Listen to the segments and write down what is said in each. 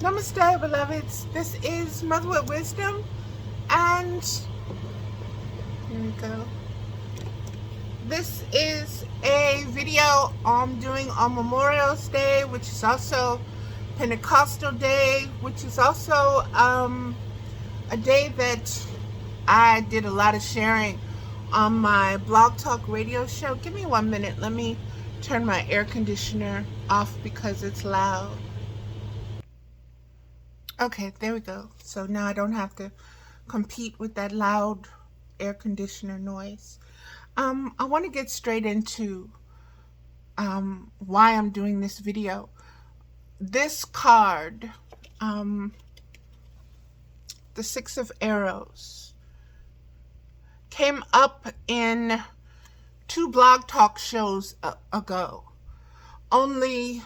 Namaste, beloveds. This is Motherhood Wisdom, and here we go. This is a video I'm doing on Memorial Day, which is also Pentecostal Day, which is also a day that I did a lot of sharing on my Blog Talk radio show. Give me 1 minute. Let me turn my air conditioner off because it's loud. Okay, there we go. So now I don't have to compete with that loud air conditioner noise. I want to get straight into why I'm doing this video. This card, the Six of Arrows, came up in 2 blog talk shows ago. Only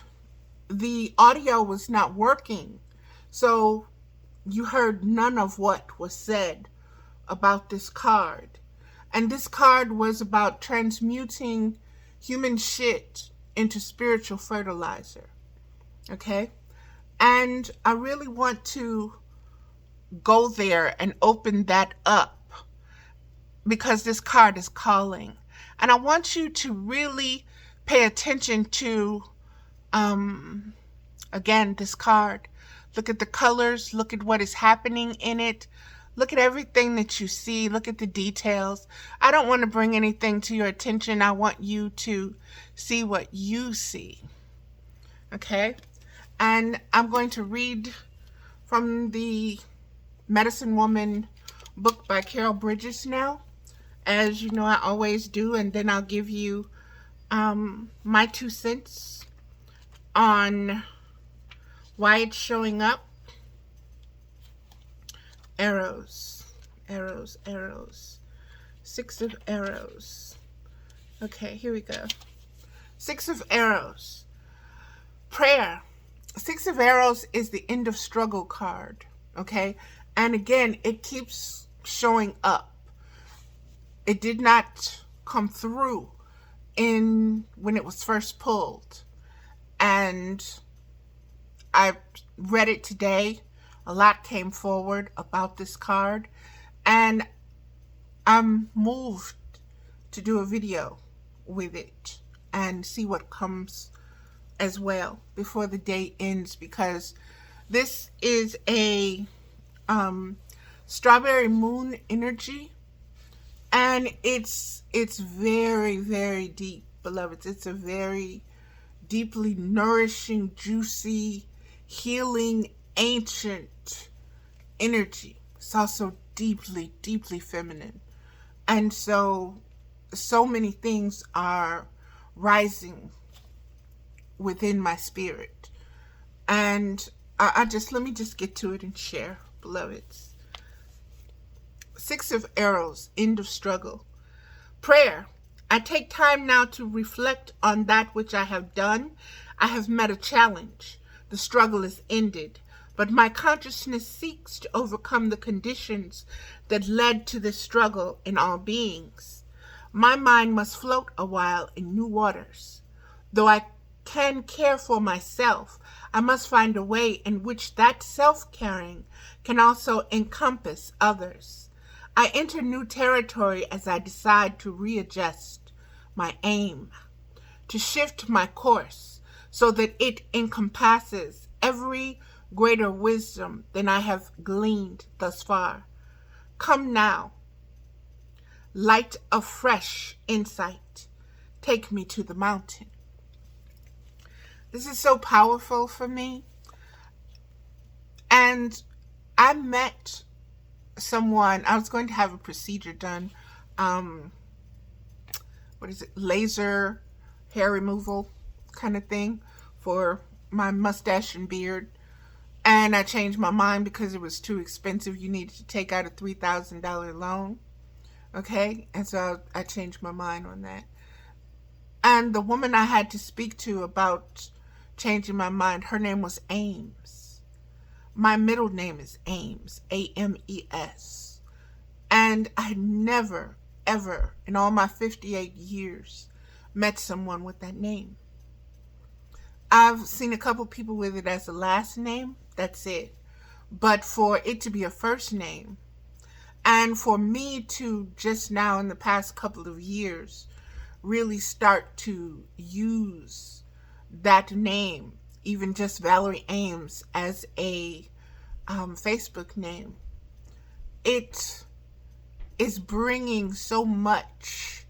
the audio was not working, so you heard none of what was said about this card. And this card was about transmuting human shit into spiritual fertilizer. Okay? And I really want to go there and open that up because this card is calling. And I want you to really pay attention to, again, this card. Look at the colors. Look at what is happening in it. Look at everything that you see. Look at the details. I don't want to bring anything to your attention. I want you to see what you see. Okay? And I'm going to read from the Medicine Woman book by Carol Bridges now, as you know I always do, and then I'll give you my 2 cents on why it's showing up. Arrows, arrows, arrows. 6 of Arrows. Okay, here we go. 6 of Arrows. Prayer. 6 of Arrows is the end of struggle card. Okay, and again, it keeps showing up. It did not come through when it was first pulled, and I read it today. A lot came forward about this card, and I'm moved to do a video with it and see what comes as well before the day ends, because this is a strawberry moon energy, and it's very, very deep, beloveds. It's a very deeply nourishing, juicy, healing, ancient energy. It's also deeply, deeply feminine. And so many things are rising within my spirit. And let me just get to it and share, beloveds. 6 of Arrows, end of struggle. Prayer. I take time now to reflect on that which I have done. I have met a challenge. The struggle is ended, but my consciousness seeks to overcome the conditions that led to this struggle in all beings. My mind must float a while in new waters. Though I can care for myself, I must find a way in which that self-caring can also encompass others. I enter new territory as I decide to readjust my aim, to shift my course so that it encompasses every greater wisdom than I have gleaned thus far. Come now, light of fresh insight, take me to the mountain. This is so powerful for me. And I met someone. I was going to have a procedure done. Laser hair removal kind of thing for my mustache and beard. And I changed my mind because it was too expensive. You needed to take out a $3,000 loan. Okay? And so I changed my mind on that. And the woman I had to speak to about changing my mind, her name was Ames. My middle name is Ames, A-M-E-S. And I never, ever, in all my 58 years, met someone with that name. I've seen a couple people with it as a last name. That's it. But for it to be a first name, and for me to just now in the past couple of years really start to use that name, even just Valerie Ames, as a Facebook name, it is bringing so much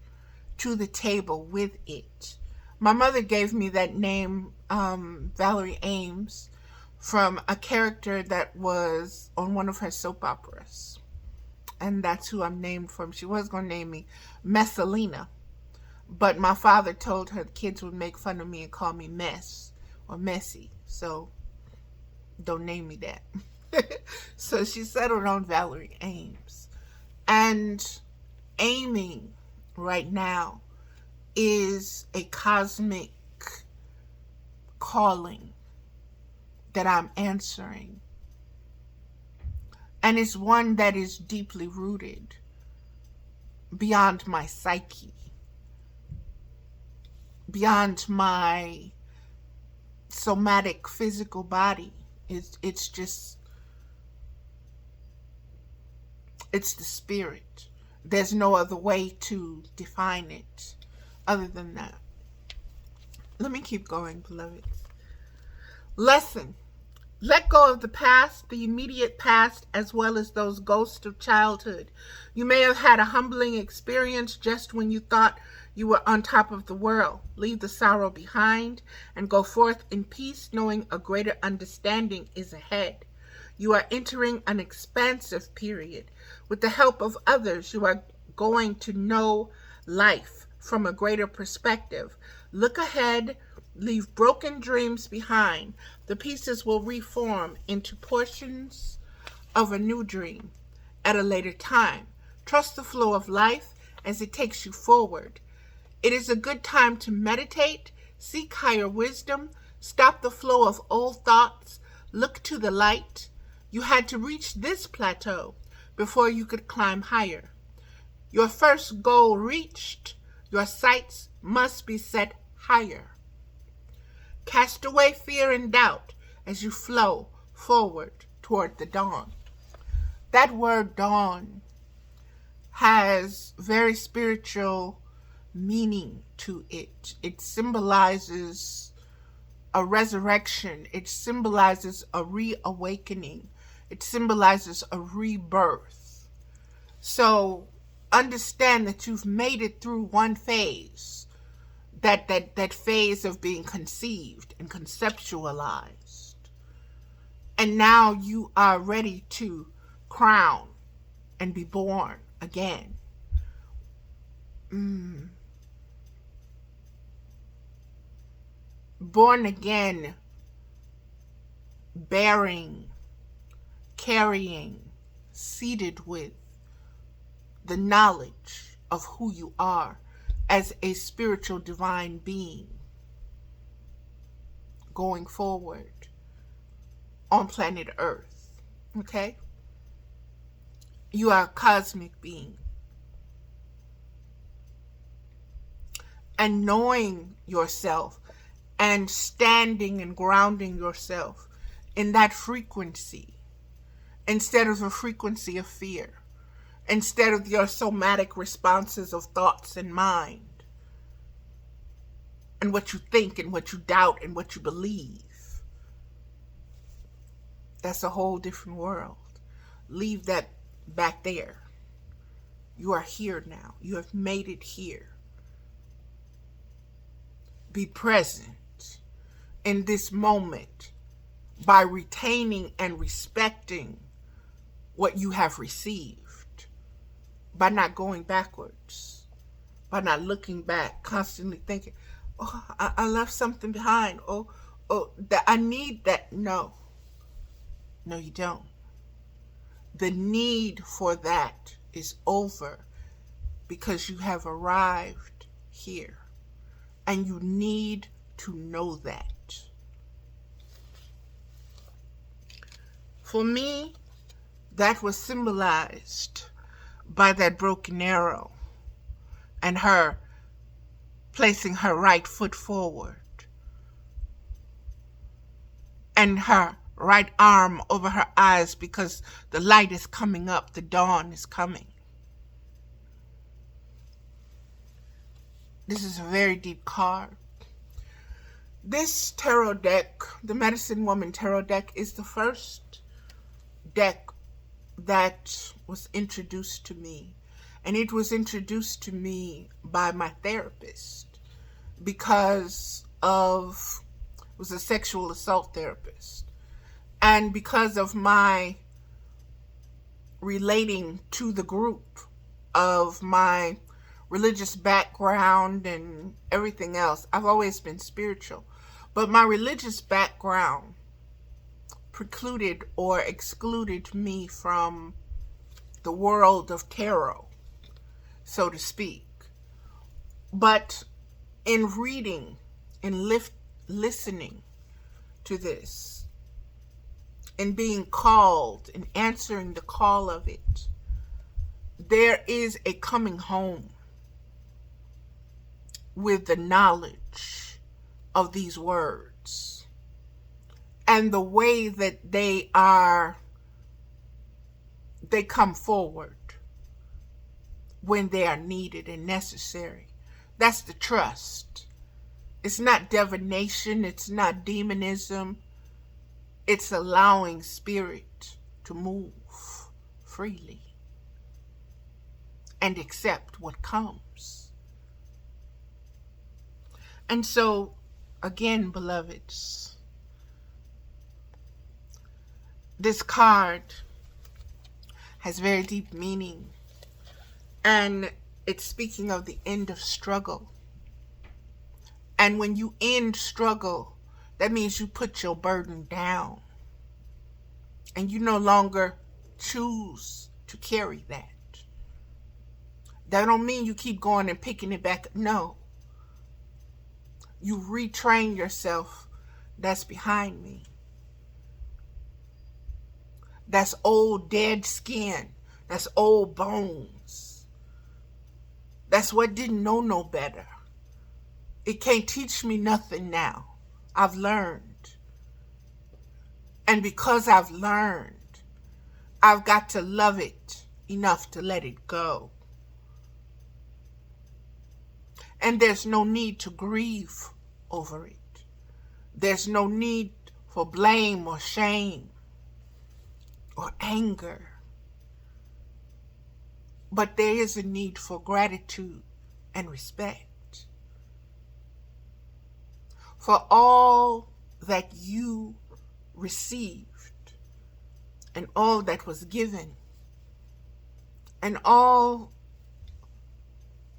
to the table with it. My mother gave me that name, Valerie Ames, from a character that was on one of her soap operas. And that's who I'm named from. She was going to name me Messalina. But my father told her the kids would make fun of me and call me Mess or Messy. So don't name me that. So she settled on Valerie Ames. And aiming right now is a cosmic calling that I'm answering. And it's one that is deeply rooted beyond my psyche, beyond my somatic physical body. It's just, it's the spirit. There's no other way to define it other than that. Let me keep going, beloveds. Lesson. Let go of the past, the immediate past, as well as those ghosts of childhood. You may have had a humbling experience just when you thought you were on top of the world. Leave the sorrow behind and go forth in peace, knowing a greater understanding is ahead. You are entering an expansive period. With the help of others, you are going to know life from a greater perspective. Look ahead. Leave broken dreams behind. The pieces will reform into portions of a new dream at a later time. Trust the flow of life as it takes you forward. It is a good time to meditate, seek higher wisdom, stop the flow of old thoughts, look to the light. You had to reach this plateau before you could climb higher. Your first goal reached, your sights must be set higher. Cast away fear and doubt as you flow forward toward the dawn. That word dawn has very spiritual meaning to it. It symbolizes a resurrection. It symbolizes a reawakening. It symbolizes a rebirth. So understand that you've made it through one phase. That phase of being conceived and conceptualized. And now you are ready to crown and be born again. Born again, bearing, carrying, seated with the knowledge of who you are as a spiritual divine being going forward on planet Earth. Okay? You are a cosmic being. And knowing yourself and standing and grounding yourself in that frequency instead of a frequency of fear, instead of your somatic responses of thoughts and mind, and what you think and what you doubt and what you believe. That's a whole different world. Leave that back there. You are here now. You have made it here. Be present in this moment by retaining and respecting what you have received, by not going backwards, by not looking back, constantly thinking, oh, I left something behind. Oh, that I need that. No, you don't. The need for that is over because you have arrived here. And you need to know that. For me, that was symbolized by that broken arrow and her placing her right foot forward and her right arm over her eyes because the light is coming up, the dawn is coming. This is a very deep card. This tarot deck, the Medicine Woman Tarot deck, is the first deck that was introduced to me. And it was introduced to me by my therapist because of, it was a sexual assault therapist. And because of my relating to the group of my religious background and everything else, I've always been spiritual. But my religious background precluded or excluded me from the world of tarot, so to speak. But in reading and listening to this and being called and answering the call of it, there is a coming home with the knowledge of these words and the way that they come forward when they are needed and necessary. That's the trust. It's not divination, it's not demonism. It's allowing spirit to move freely and accept what comes. And so, again, beloveds, this card has very deep meaning, and it's speaking of the end of struggle. And when you end struggle, that means you put your burden down and you no longer choose to carry that. That don't mean you keep going and picking it back up. No. You retrain yourself. That's behind me. That's old dead skin. That's old bones. That's what didn't know no better. It can't teach me nothing now. I've learned. And because I've learned, I've got to love it enough to let it go. And there's no need to grieve over it. There's no need for blame or shame or anger. But there is a need for gratitude and respect for all that you received and all that was given and all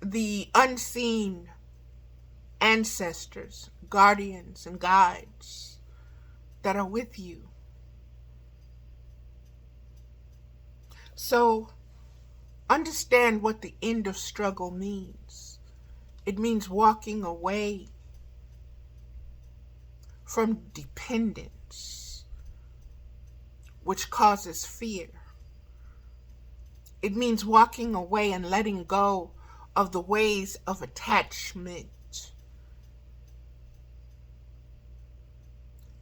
the unseen ancestors, guardians, and guides that are with you. So understand what the end of struggle means. It means walking away from dependence, which causes fear. It means walking away and letting go of the ways of attachment.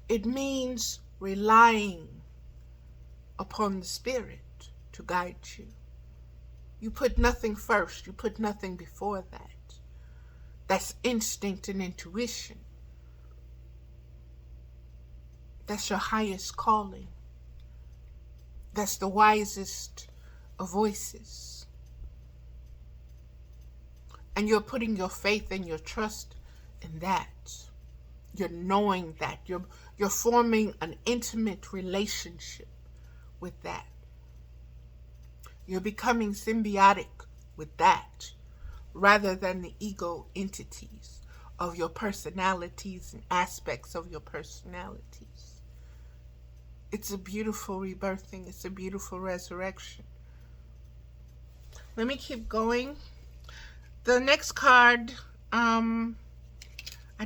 It means relying upon the Spirit to guide you. You put nothing first. You put nothing before that. That's instinct and intuition. That's your highest calling. That's the wisest of voices. And you're putting your faith and your trust in that. You're knowing that. You're forming an intimate relationship with that. You're becoming symbiotic with that rather than the ego entities of your personalities and aspects of your personalities. It's a beautiful rebirthing. It's a beautiful resurrection. Let me keep going. The next card, I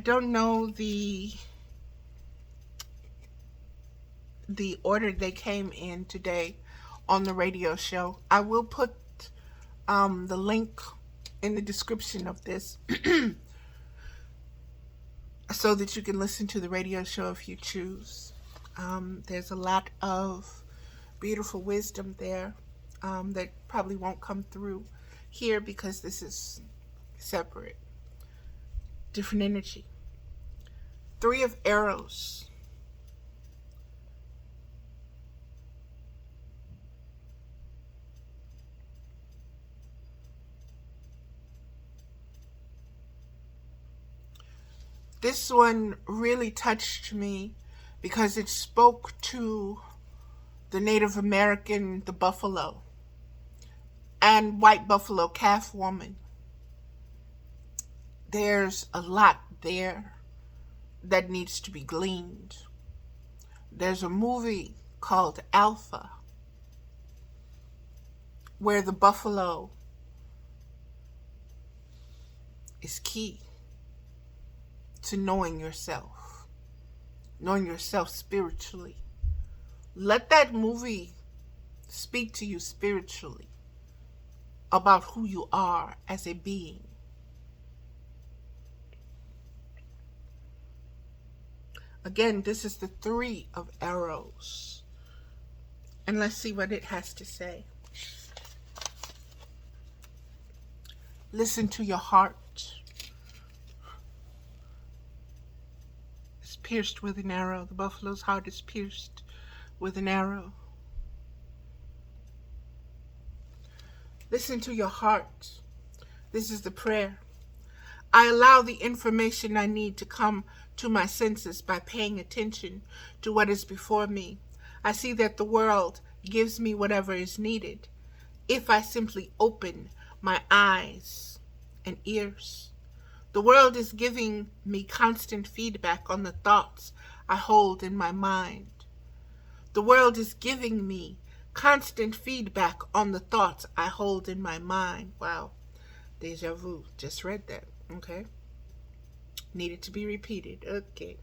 don't know the order they came in today on the radio show. I will put the link in the description of this so that you can listen to the radio show if you choose. There's a lot of beautiful wisdom there that probably won't come through here because this is separate, different energy. Three of Arrows. This one really touched me because it spoke to the Native American, the buffalo, and white buffalo calf woman. There's a lot there that needs to be gleaned. There's a movie called Alpha where the buffalo is key to knowing yourself spiritually. Let that movie speak to you spiritually about who you are as a being. Again, this is the Three of Arrows. And let's see what it has to say. Listen to your heart. It's pierced with an arrow. The buffalo's heart is pierced with an arrow. Listen to your heart. This is the prayer. I allow the information I need to come to my senses by paying attention to what is before me. I see that the world gives me whatever is needed if I simply open my eyes and ears. The world is giving me constant feedback on the thoughts I hold in my mind. The world is giving me constant feedback on the thoughts I hold in my mind. Wow. Deja vu. Just read that. Okay. Needed to be repeated. Okay.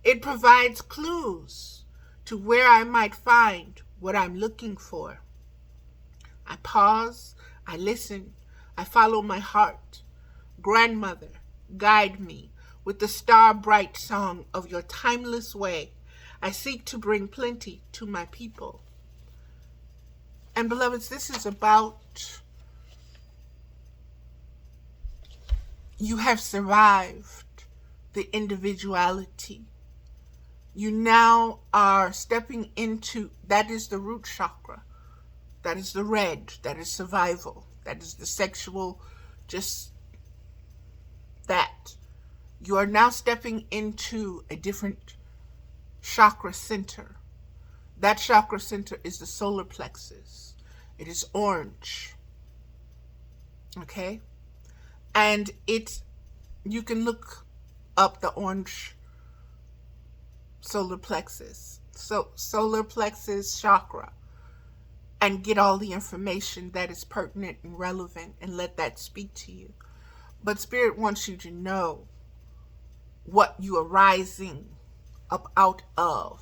It provides clues to where I might find what I'm looking for. I pause. I listen. I follow my heart. Grandmother, guide me with the star-bright song of your timeless way. I seek to bring plenty to my people. And beloveds, this is about you have survived the individuality. You now are stepping into, that is the root chakra. That is the red. That is survival. That is the sexual, just that. You are now stepping into a different chakra center. That chakra center is the solar plexus. It is orange. Okay? And you can look up the orange solar plexus. So solar plexus chakra. And get all the information that is pertinent and relevant and let that speak to you. But Spirit wants you to know what you are rising up out of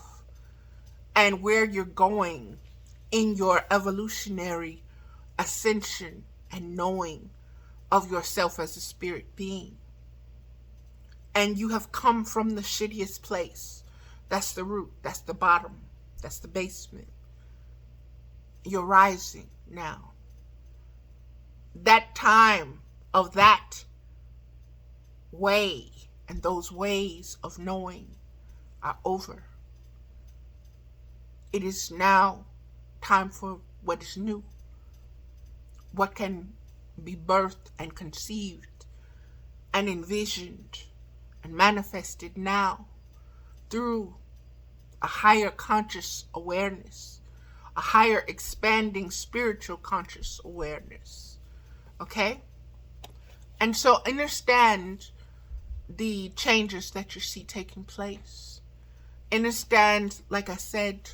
and where you're going in your evolutionary ascension and knowing of yourself as a spirit being. And you have come from the shittiest place. That's the root. That's the bottom. That's the basement. You're rising now. That time of that way and those ways of knowing are over. It is now time for what is new. What can be birthed and conceived and envisioned and manifested now through a higher conscious awareness, a higher expanding spiritual conscious awareness. Okay? And so understand the changes that you see taking place. Understand, like I said,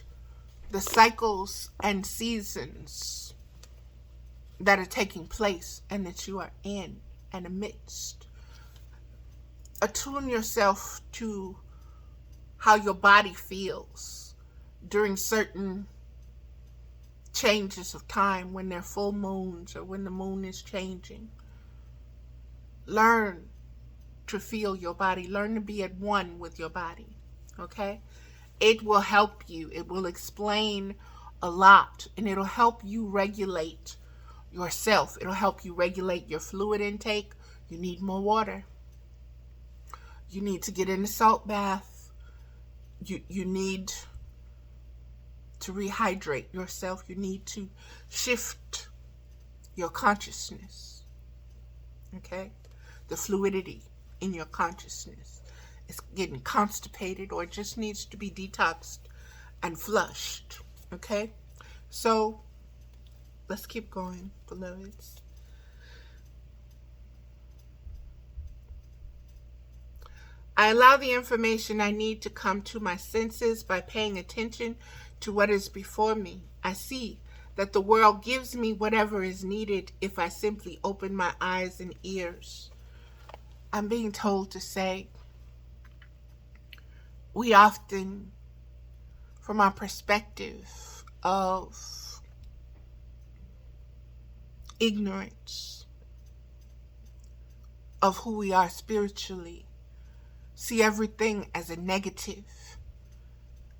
the cycles and seasons that are taking place and that you are in and amidst. Attune yourself to how your body feels during certain changes of time, when they're full moons or when the moon is changing. Learn to feel your body. Learn to be at one with your body. Okay? It will help you. It will explain a lot, and it'll help you regulate yourself. It'll help you regulate your fluid intake. You need more water. You need to get in a salt bath. You need to rehydrate yourself. You need to shift your consciousness. Okay? The fluidity in your consciousness is getting constipated, or it just needs to be detoxed and flushed. Okay? So let's keep going, beloveds. I allow the information I need to come to my senses by paying attention to what is before me. I see that the world gives me whatever is needed if I simply open my eyes and ears. I'm being told to say, we often, from our perspective of ignorance of who we are spiritually, see everything as a negative.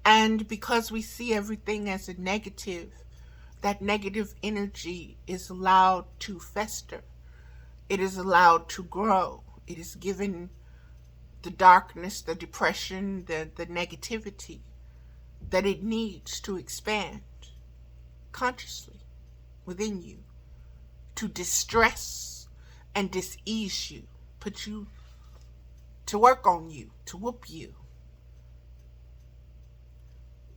And because we see everything as a negative, that negative energy is allowed to fester. It is allowed to grow. It is given the darkness, the depression, the negativity that it needs to expand consciously within you, to distress and dis-ease you, put you to work on you, to whoop you.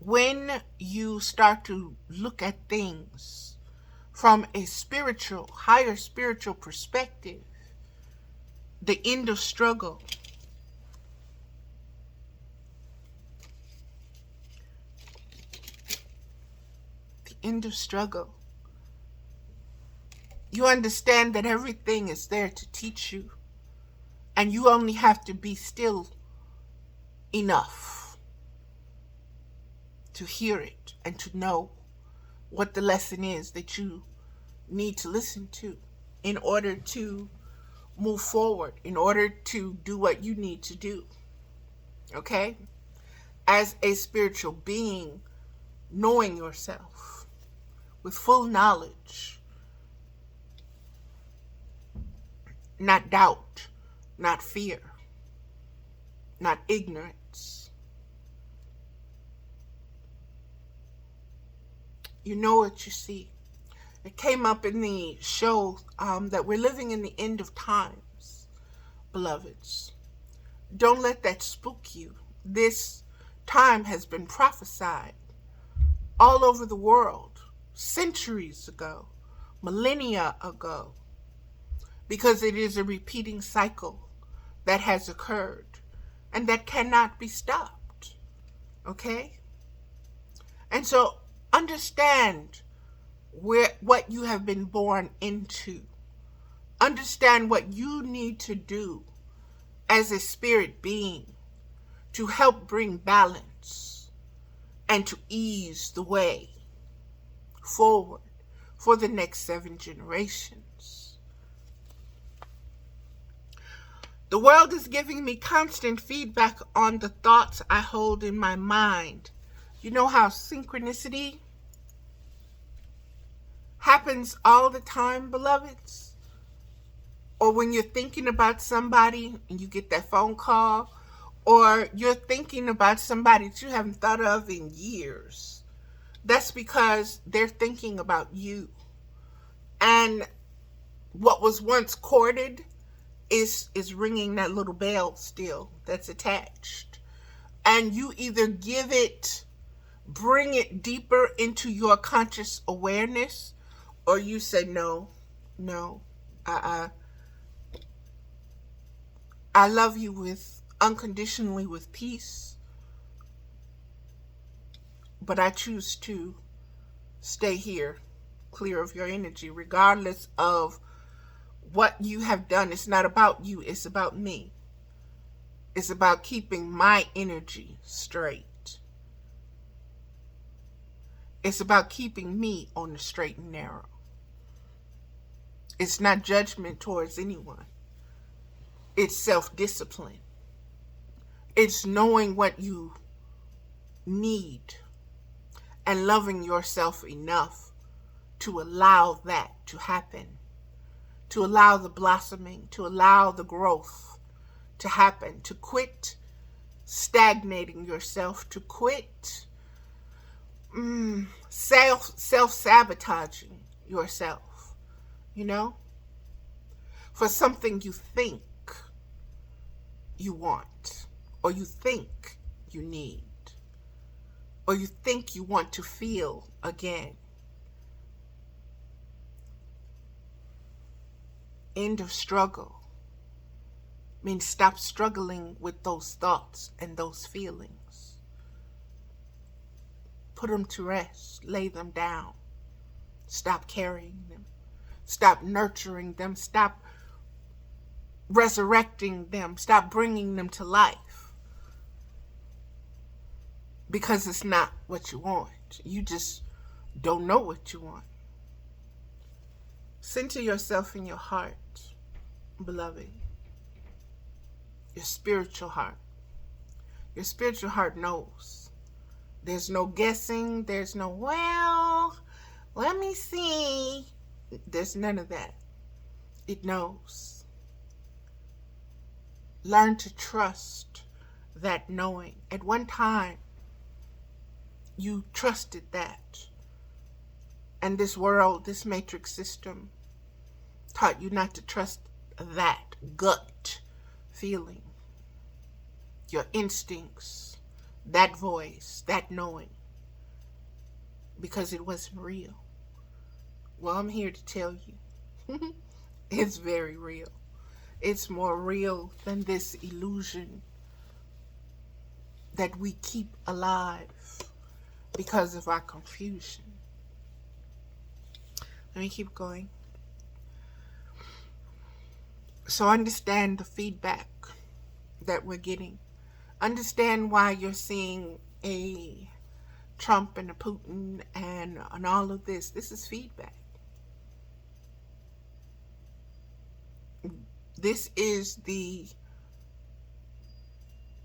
When you start to look at things from a spiritual, higher spiritual perspective, the end of struggle you understand that everything is there to teach you, and you only have to be still enough to hear it and to know what the lesson is that you need to listen to in order to move forward, in order to do what you need to do. Okay? As a spiritual being, knowing yourself with full knowledge, not doubt, not fear, not ignorance. You know what you see. It came up in the show that we're living in the end of times, beloveds. Don't let that spook you. This time has been prophesied all over the world, centuries ago, millennia ago, because it is a repeating cycle that has occurred and that cannot be stopped. Okay? And so understand what you have been born into. Understand what you need to do as a spirit being to help bring balance and to ease the way forward for the next 7 generations. The world is giving me constant feedback on the thoughts I hold in my mind. You know how synchronicity happens all the time, beloveds? Or when you're thinking about somebody and you get that phone call, or you're thinking about somebody that you haven't thought of in years. That's because they're thinking about you. And what was once courted is ringing that little bell still that's attached. And you either bring it deeper into your conscious awareness, or you say, no, I love you unconditionally with peace, but I choose to stay here, clear of your energy, regardless of what you have done. It's not about you, it's about me. It's about keeping my energy straight. It's about keeping me on the straight and narrow. It's not judgment towards anyone. It's self-discipline. It's knowing what you need, and loving yourself enough to allow that to happen, to allow the blossoming, to allow the growth to happen, to quit stagnating yourself, to quit self-sabotaging yourself, for something you think you want, or you think you need, or you think you want to feel again. End of struggle means stop struggling with those thoughts and those feelings. Put them to rest. Lay them down. Stop carrying them. Stop nurturing them. Stop resurrecting them. Stop bringing them to life. Because it's not what you want. You just don't know what you want. Center yourself in your heart, beloved. Your spiritual heart. Your spiritual heart knows. There's no guessing. There's no, well, let me see. There's none of that. It knows. Learn to trust that knowing. At one time, you trusted that. And this world, this matrix system, taught you not to trust that gut feeling, your instincts, that voice, that knowing, because it wasn't real. Well, I'm here to tell you, it's very real. It's more real than this illusion that we keep alive because of our confusion. Let me keep going. So understand the feedback that we're getting. Understand why you're seeing a Trump and a Putin and all of this. This is feedback. This is the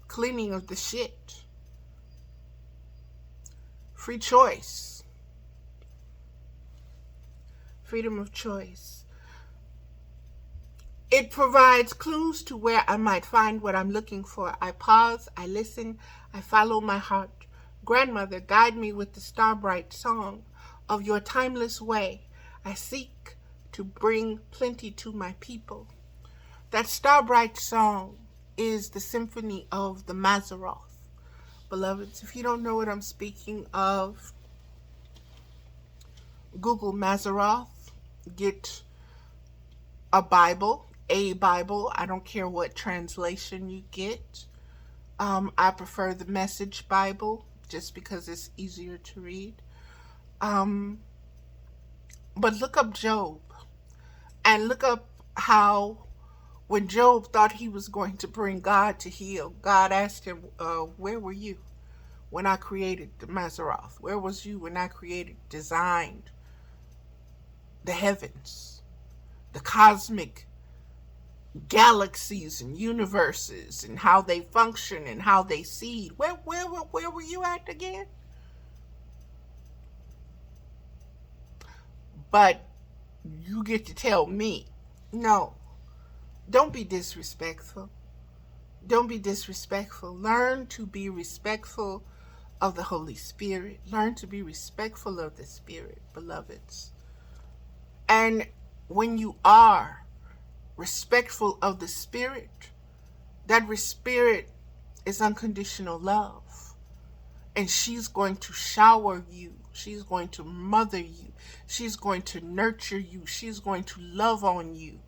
cleaning of the shit. Free choice. Freedom of choice. It provides clues to where I might find what I'm looking for. I pause, I listen, I follow my heart. Grandmother, guide me with the star-bright song of your timeless way. I seek to bring plenty to my people. That star-bright song is the symphony of the Mazzaroth. Beloveds, if you don't know what I'm speaking of, Google Mazzaroth, get a Bible. I don't care what translation you get. I prefer the Message Bible just because it's easier to read. But look up Job and look up how when Job thought he was going to bring God to heal, God asked him, where were you when I created the Mazzaroth? Where was you when I designed the heavens, the cosmic galaxies and universes, and how they function and how they seed? Where were you at again? But you get to tell me, no, don't be disrespectful. Don't be disrespectful. Learn to be respectful of the Holy Spirit. Learn to be respectful of the Spirit, beloveds. And when you are respectful of the Spirit, that Spirit is unconditional love. And she's going to shower you. She's going to mother you. She's going to nurture you. She's going to love on you.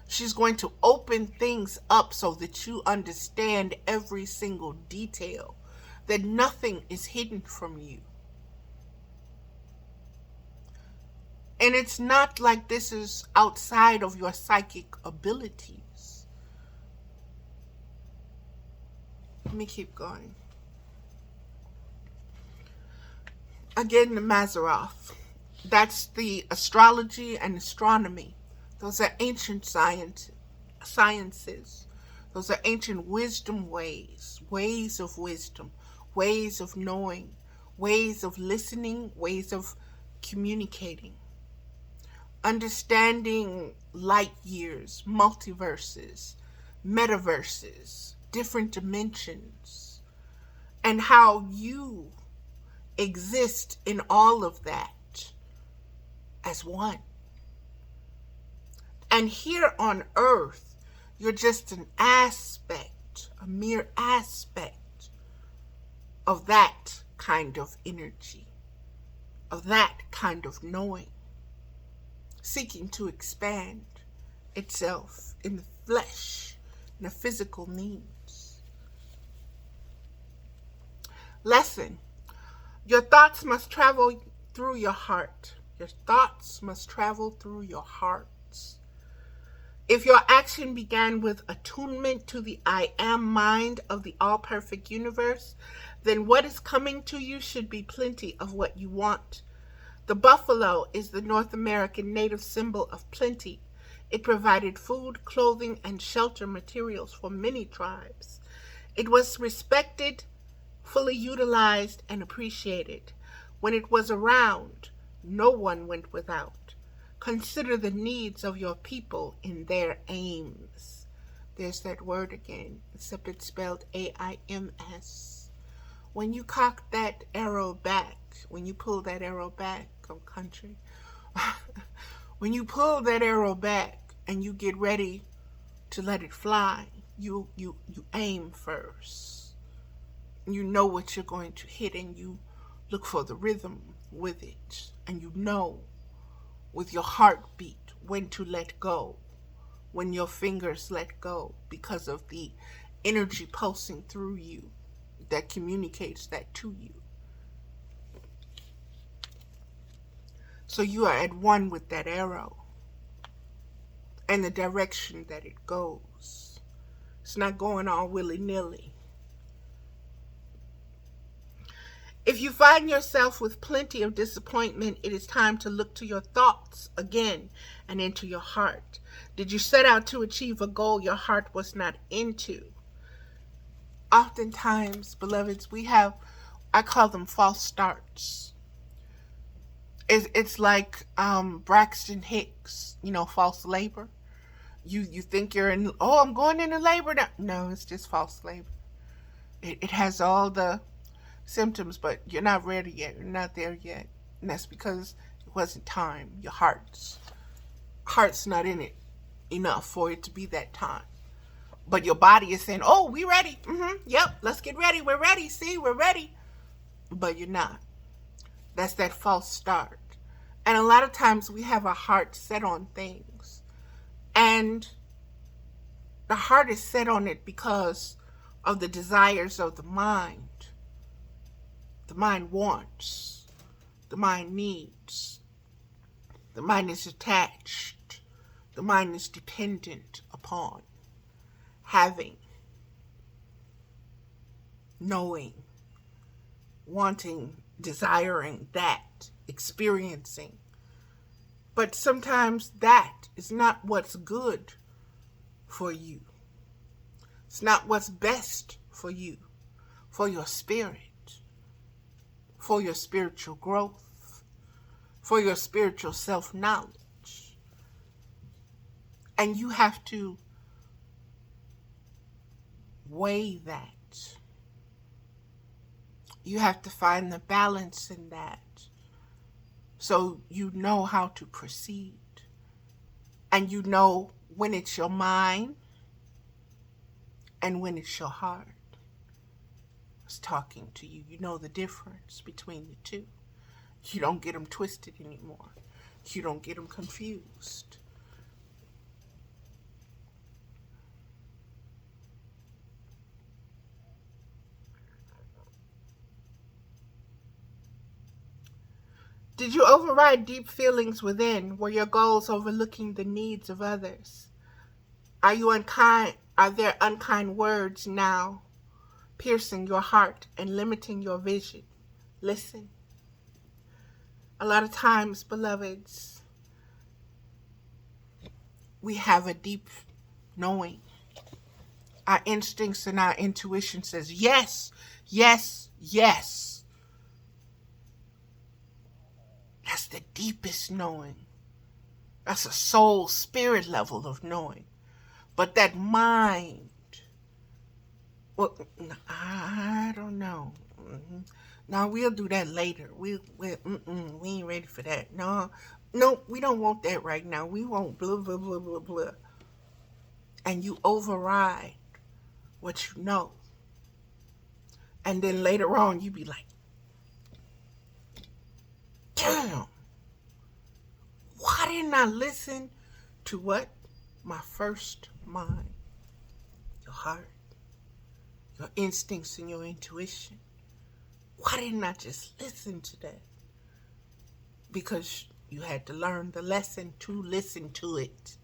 She's going to open things up so that you understand every single detail, that nothing is hidden from you. And it's not like this is outside of your psychic abilities. Let me keep going. Again, the Mazzaroth. That's the astrology and astronomy. Those are ancient sciences. Those are ancient wisdom ways of wisdom, ways of knowing, ways of listening, ways of communicating, understanding light years, multiverses, metaverses, different dimensions, and how you exist in all of that as one. And here on earth, you're just an aspect, a mere aspect of that kind of energy, of that kind of knowing, seeking to expand itself in the flesh, in the physical means. Lesson: your thoughts must travel through your heart. Your thoughts must travel through your hearts. If your action began with attunement to the I am mind of the all-perfect universe, then what is coming to you should be plenty of what you want. The buffalo is the North American native symbol of plenty. It provided food, clothing, and shelter materials for many tribes. It was respected, fully utilized, and appreciated. When it was around, no one went without. Consider the needs of your people in their aims. There's that word again, except it's spelled AIMS. When you cock that arrow back, when you pull that arrow back, country, when you pull that arrow back and you get ready to let it fly, you aim first. You know what you're going to hit, and you look for the rhythm with it, and you know with your heartbeat when to let go, when your fingers let go, because of the energy pulsing through you that communicates that to you. So you are at one with that arrow and the direction that it goes. It's not going all willy-nilly. If you find yourself with plenty of disappointment, it is time to look to your thoughts again and into your heart. Did you set out to achieve a goal your heart was not into? Oftentimes, beloveds, we have, I call them false starts. It's like Braxton Hicks, false labor. You think you're in, I'm going into labor now. No, it's just false labor. It has all the symptoms, but you're not ready yet. You're not there yet. And that's because it wasn't time. Your heart's not in it enough for it to be that time. But your body is saying, oh, we ready. Yep, let's get ready. We're ready. See, we're ready. But you're not. That's that false start. And a lot of times we have our heart set on things. And the heart is set on it because of the desires of the mind. The mind wants. The mind needs. The mind is attached. The mind is dependent upon having, knowing, wanting, desiring that, experiencing. But sometimes that is not what's good for you. It's not what's best for you, for your spirit, for your spiritual growth, for your spiritual self-knowledge. And you have to weigh that. You have to find the balance in that so you know how to proceed. And you know when it's your mind and when it's your heart is talking to you. You know the difference between the two. You don't get them twisted anymore. You don't get them confused. Did you override deep feelings within? Were your goals overlooking the needs of others? Are you unkind? Are there unkind words now piercing your heart and limiting your vision? Listen. A lot of times, beloveds, we have a deep knowing. Our instincts and our intuition says, yes, yes, Yes, that's the deepest knowing. That's a soul spirit level of knowing. But that mind, well, I don't know. Now we'll do that later. We ain't ready for that. No, we don't want that right now. We want blah blah blah blah blah. And you override what you know, and then later on you be like, damn, why didn't I listen to what my first mind, your heart, your instincts, and your intuition? Why didn't I just listen to that? Because you had to learn the lesson to listen to it.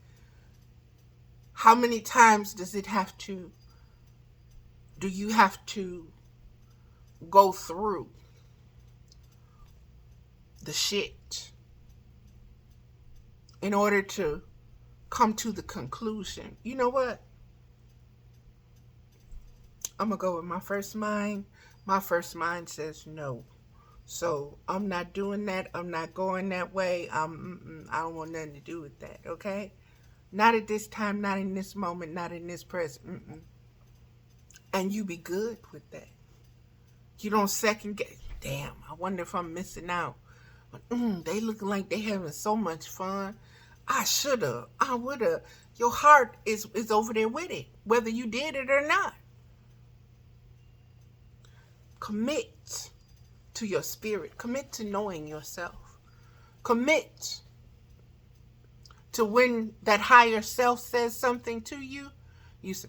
How many times do you have to go through the shit in order to come to the conclusion? You know what? I'm going to go with my first mind. My first mind says no. So I'm not doing that. I'm not going that way. I don't want nothing to do with that, okay? Not at this time, not in this moment, not in this present. And you be good with that. You don't second guess. Damn, I wonder if I'm missing out. They looking like they having so much fun. I shoulda, I woulda. Your heart is over there with it, whether you did it or not. Commit to your spirit. Commit to knowing yourself. Commit to when that higher self says something to you, you say,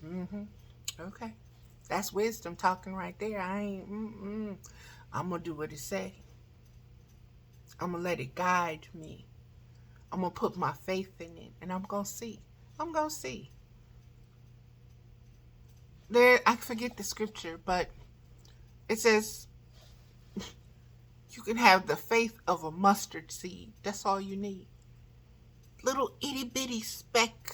okay. That's wisdom talking right there. I'm going to do what it say. I'm going to let it guide me. I'm going to put my faith in it, and I'm going to see. I'm going to see. There, I forget the scripture, but it says you can have the faith of a mustard seed. That's all you need. Little itty bitty speck.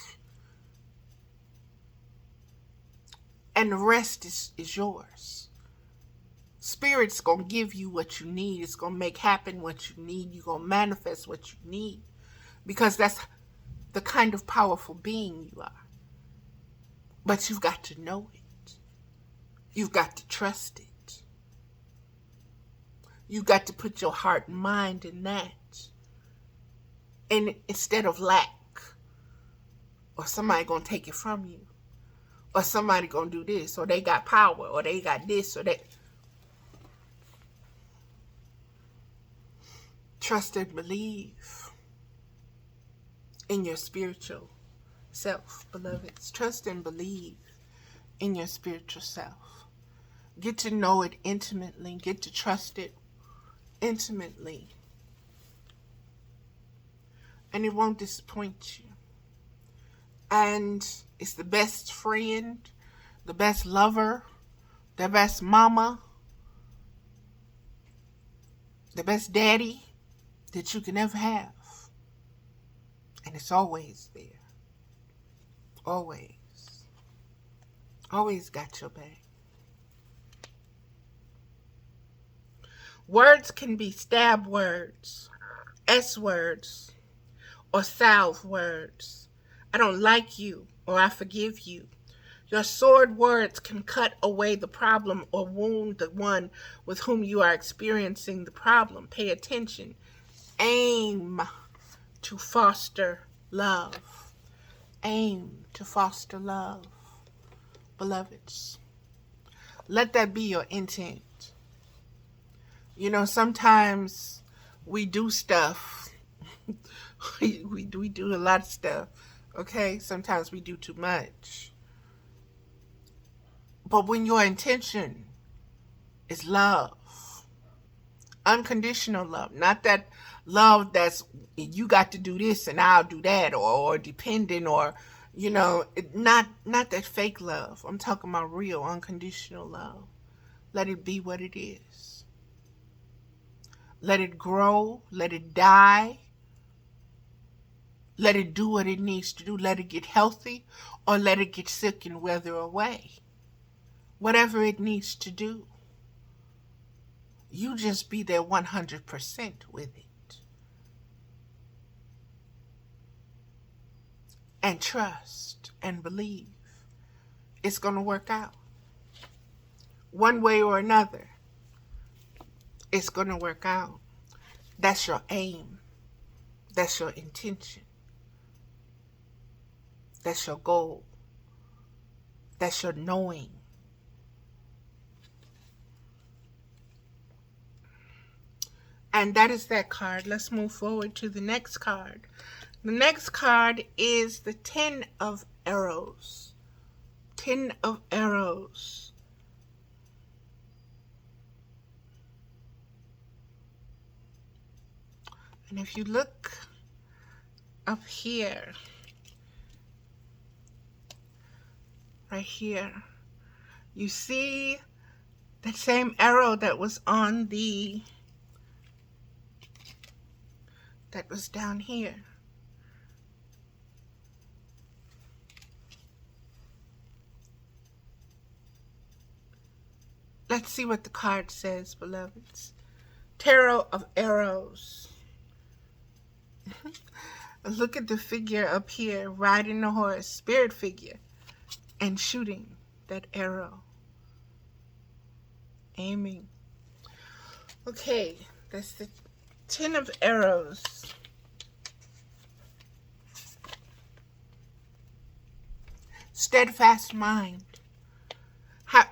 And the rest is yours. Spirit's going to give you what you need. It's going to make happen what you need. You're going to manifest what you need. Because that's the kind of powerful being you are. But you've got to know it. You've got to trust it. You've got to put your heart and mind in that. And instead of lack, or somebody going to take it from you, or somebody going to do this, or they got power, or they got this, or that. Trust and believe in your spiritual self, beloveds. Trust and believe in your spiritual self. Get to know it intimately. Get to trust it intimately. And it won't disappoint you. And it's the best friend, the best lover, the best mama, the best daddy that you can ever have. And it's always there. Always. Always got your back. Words can be stab words, S words, or salve words. I don't like you, or I forgive you. Your sword words can cut away the problem or wound the one with whom you are experiencing the problem. Pay attention. Aim to foster love. Aim to foster love, beloveds. Let that be your intent. You know, sometimes we do stuff. we do a lot of stuff. Okay? Sometimes we do too much. But when your intention is love, unconditional love, not that love that's you got to do this and I'll do that, or dependent, or, you know, not that fake love. I'm talking about real, unconditional love. Let it be what it is. Let it grow. Let it die. Let it do what it needs to do. Let it get healthy, or let it get sick and wither away. Whatever it needs to do. You just be there 100% with it. And trust and believe it's going to work out. One way or another, it's going to work out. That's your aim. That's your intention. That's your goal. That's your knowing. And that is that card. Let's move forward to the next card. The next card is the 10 of Arrows. 10 of Arrows. And if you look up here, right here, you see that same arrow that was on that was down here. Let's see what the card says, beloveds. Tarot of Arrows. Look at the figure up here, riding the horse, spirit figure, and shooting that arrow. Aiming. Okay, that's the 10 of Arrows. Steadfast mind.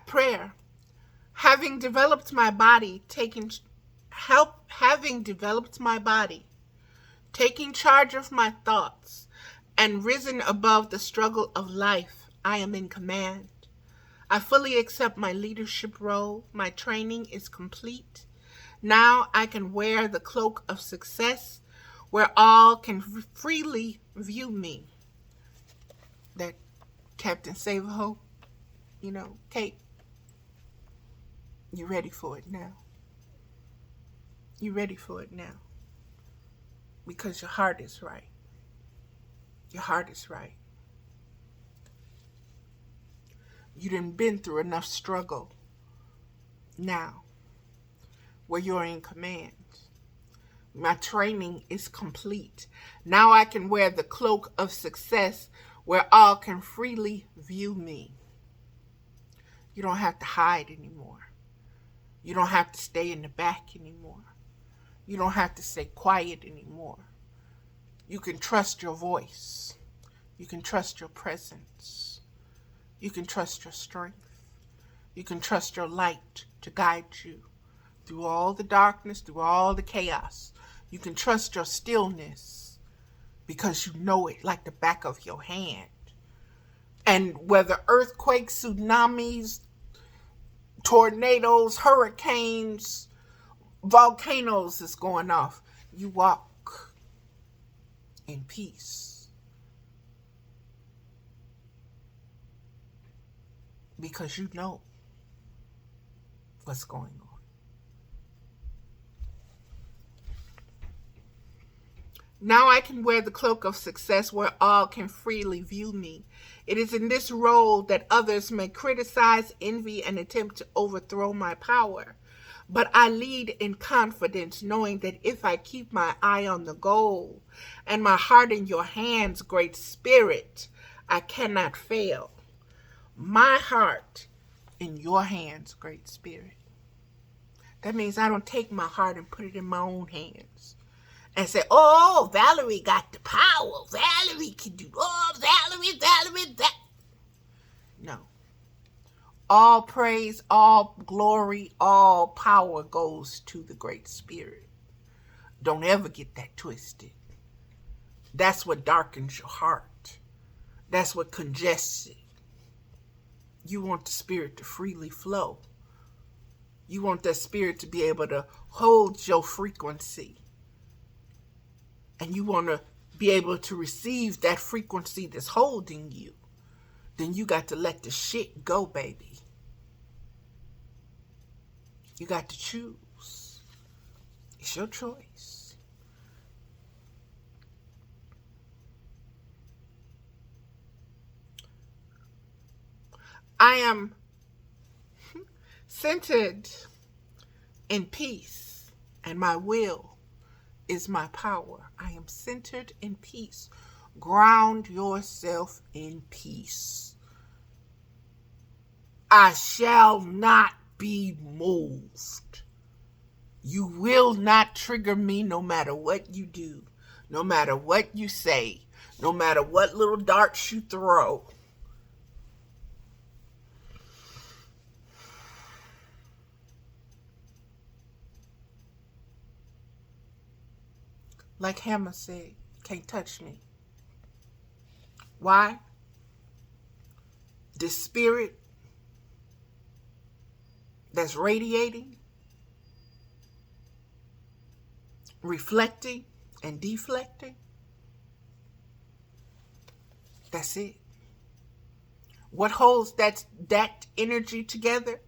Prayer. Having developed my body, taking charge of my thoughts, and risen above the struggle of life, I am in command. I fully accept my leadership role. My training is complete. Now I can wear the cloak of success where all can freely view me. That Captain Save-A-Ho, Kate, you ready for it now. You ready for it now. Because your heart is right. Your heart is right. You done been through enough struggle now where you're in command. My training is complete. Now I can wear the cloak of success where all can freely view me. You don't have to hide anymore. You don't have to stay in the back anymore. You don't have to stay quiet anymore. You can trust your voice. You can trust your presence. You can trust your strength. You can trust your light to guide you through all the darkness, through all the chaos. You can trust your stillness because you know it like the back of your hand. And whether earthquakes, tsunamis, tornadoes, hurricanes, volcanoes is going off, you walk in peace. Because you know what's going on. Now I can wear the cloak of success where all can freely view me. It is in this role that others may criticize, envy, and attempt to overthrow my power. But I lead in confidence, knowing that if I keep my eye on the goal and my heart in your hands, Great Spirit, I cannot fail. My heart in your hands, Great Spirit. That means I don't take my heart and put it in my own hands and say, oh, Valerie got the power. Valerie can do, Valerie, that. No. All praise, all glory, all power goes to the Great Spirit. Don't ever get that twisted. That's what darkens your heart. That's what congests it. You want the Spirit to freely flow. You want that Spirit to be able to hold your frequency. And you want to be able to receive that frequency that's holding you. Then you got to let the shit go, baby. You got to choose. It's your choice. I am centered in peace, and my will is my power. I am centered in peace. Ground yourself in peace. I shall not be moved. You will not trigger me no matter what you do, no matter what you say, no matter what little darts you throw. Like Hammer said, can't touch me. Why? The spirit that's radiating, reflecting, and deflecting, that's it. What holds that energy together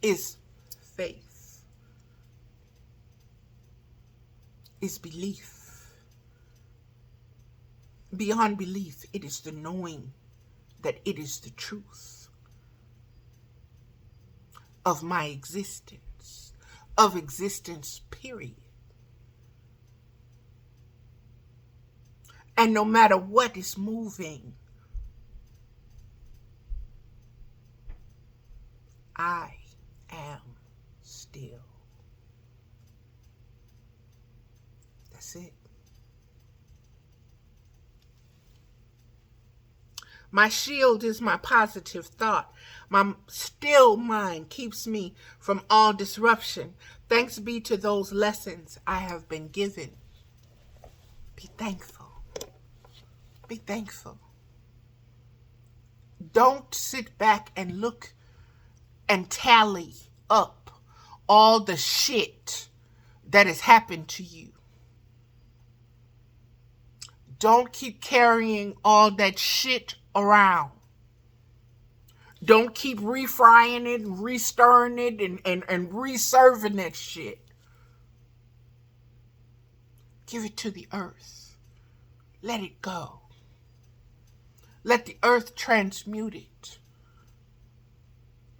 is faith, is belief. Beyond belief, it is the knowing that it is the truth of my existence, of existence, period. And no matter what is moving, I am still. That's it. My shield is my positive thought. My still mind keeps me from all disruption. Thanks be to those lessons I have been given. Be thankful. Be thankful. Don't sit back and look and tally up all the shit that has happened to you. Don't keep carrying all that shit around. Don't keep refrying it and restirring it and reserving that shit. Give it to the earth. Let it go. Let the earth transmute it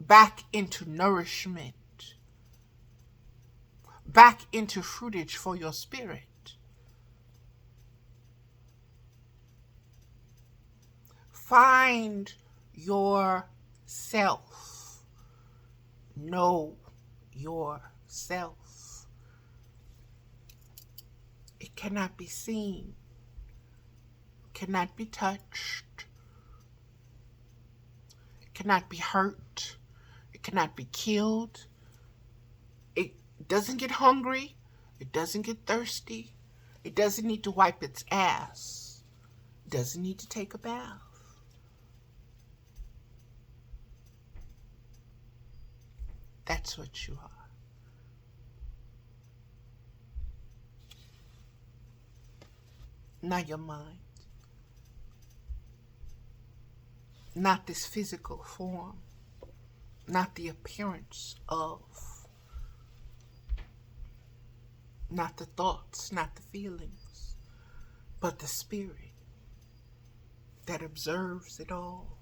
back into nourishment, back into fruitage for your spirit. Find yourself. Know yourself. It cannot be seen, cannot be touched, it cannot be hurt, it cannot be killed. It doesn't get hungry, it doesn't get thirsty, it doesn't need to wipe its ass, it doesn't need to take a bath. That's what you are. Not your mind. Not this physical form. Not the appearance of. Not the thoughts, not the feelings, but the spirit that observes it all.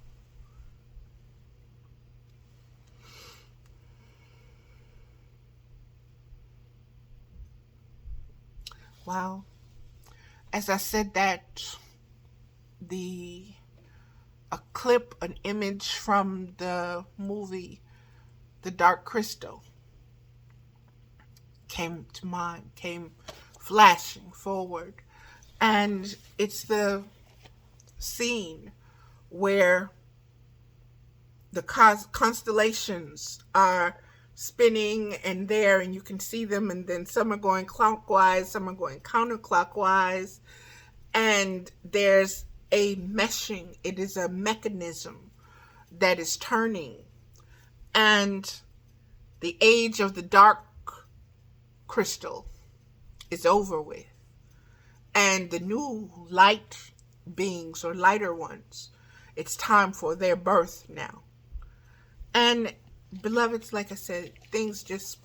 Wow. As I said that, a clip, an image from the movie The Dark Crystal came to mind, came flashing forward. And it's the scene where the constellations are spinning and there, and you can see them, and then some are going clockwise, some are going counterclockwise, and there's a meshing. It is a mechanism that is turning, and the age of the dark crystal is over with, and the new light beings or lighter ones, it's time for their birth now. And beloveds, like I said, things just,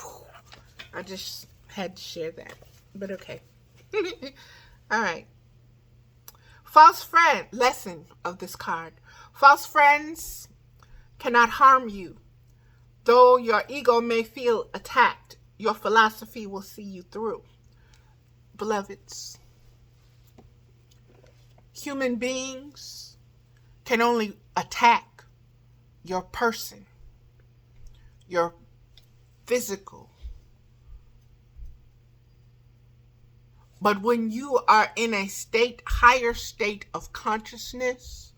I just had to share that. But okay. All right. False friend, lesson of this card. False friends cannot harm you. Though your ego may feel attacked, Your philosophy will see you through. Beloveds, human beings can only attack your person, your physical. But when you are in a higher state of consciousness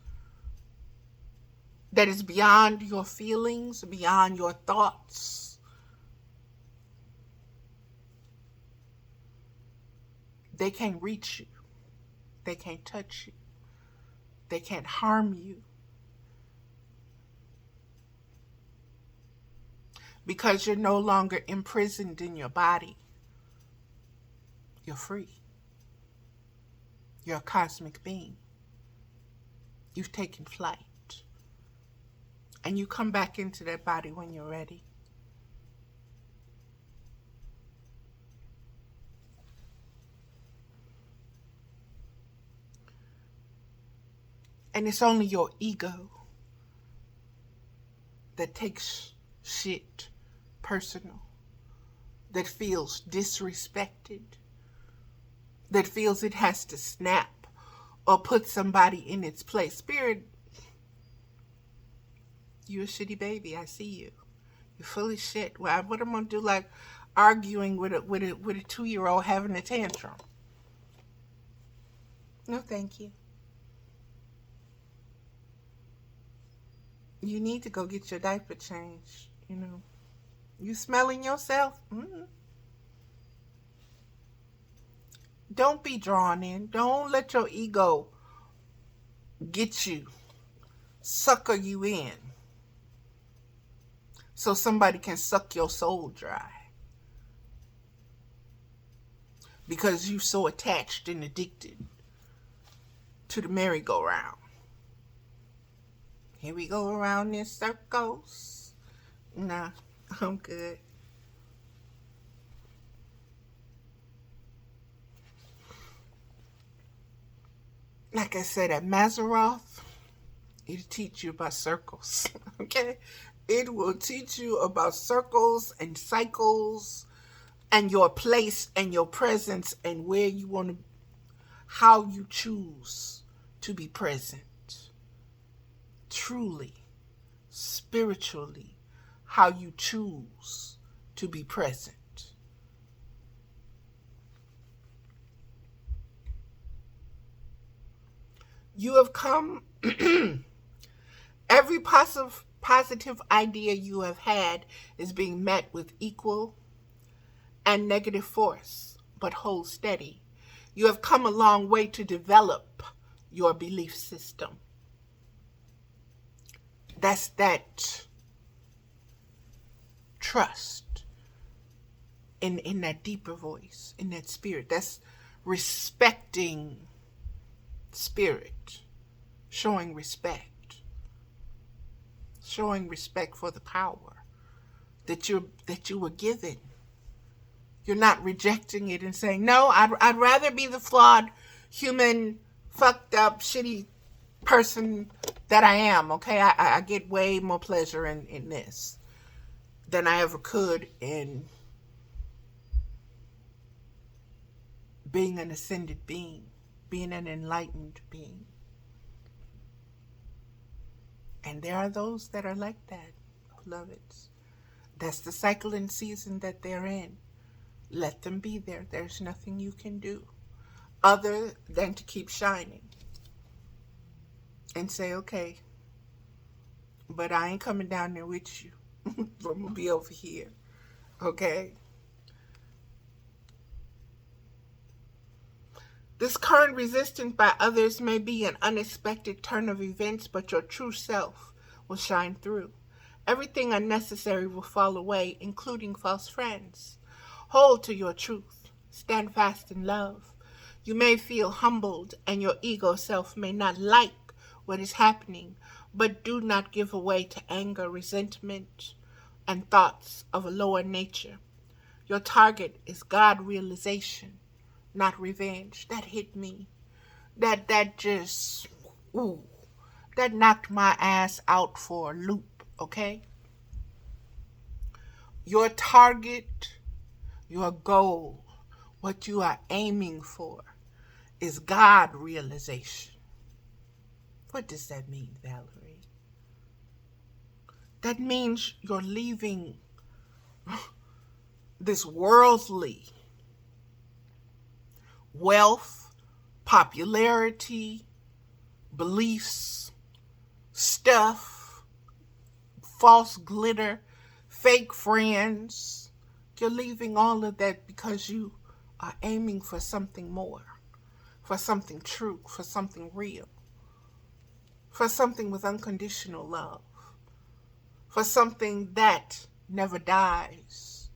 that is beyond your feelings, beyond your thoughts, they can't reach you. They can't touch you. They can't harm you. Because you're no longer imprisoned in your body. You're free. You're a cosmic being. You've taken flight. And you come back into that body when you're ready. And it's only your ego that takes shit personal, that feels disrespected, that feels it has to snap or put somebody in its place. Spirit, you a shitty baby. I see you. You're full of shit. Well, what am I gonna do? Like arguing with a 2-year-old having a tantrum? No, thank you. You need to go get your diaper changed. You know, you smelling yourself? Don't be drawn in. Don't let your ego get you, sucker you in, so somebody can suck your soul dry. Because you're so attached and addicted to the merry-go-round. Here we go around in circles. Nah, I'm good. Like I said, at Maseroth, it'll teach you about circles. Okay? It will teach you about circles and cycles and your place and your presence and where you want to, how you choose to be present. Truly, spiritually, how you choose to be present. You have come, every positive idea you have had is being met with equal and negative force, but hold steady. You have come a long way to develop your belief system. That's that trust in that deeper voice, in that spirit. That's respecting spirit, showing respect for the power that you were given. You're not rejecting it and saying, no, I'd rather be the flawed, human, fucked up, shitty person that I am, okay? I get way more pleasure in this than I ever could in being an ascended being, being an enlightened being. And there are those that are like that, beloveds. That's the cycle and season that they're in. Let them be there. There's nothing you can do other than to keep shining and say, okay, but I ain't coming down there with you. I'm going to be over here, okay? This current resistance by others may be an unexpected turn of events, but your true self will shine through. Everything unnecessary will fall away, including false friends. Hold to your truth. Stand fast in love. You may feel humbled, and your ego self may not like what is happening, but do not give way to anger, resentment, and thoughts of a lower nature. Your target is God realization, not revenge. That hit me. That just, ooh, that knocked my ass out for a loop, okay? Your target your goal, what you are aiming for, is God realization. What does that mean, Valerie? That means you're leaving this worldly wealth, popularity, beliefs, stuff, false glitter, fake friends. You're leaving all of that because you are aiming for something more, for something true, for something real, for something with unconditional love, for something that never dies,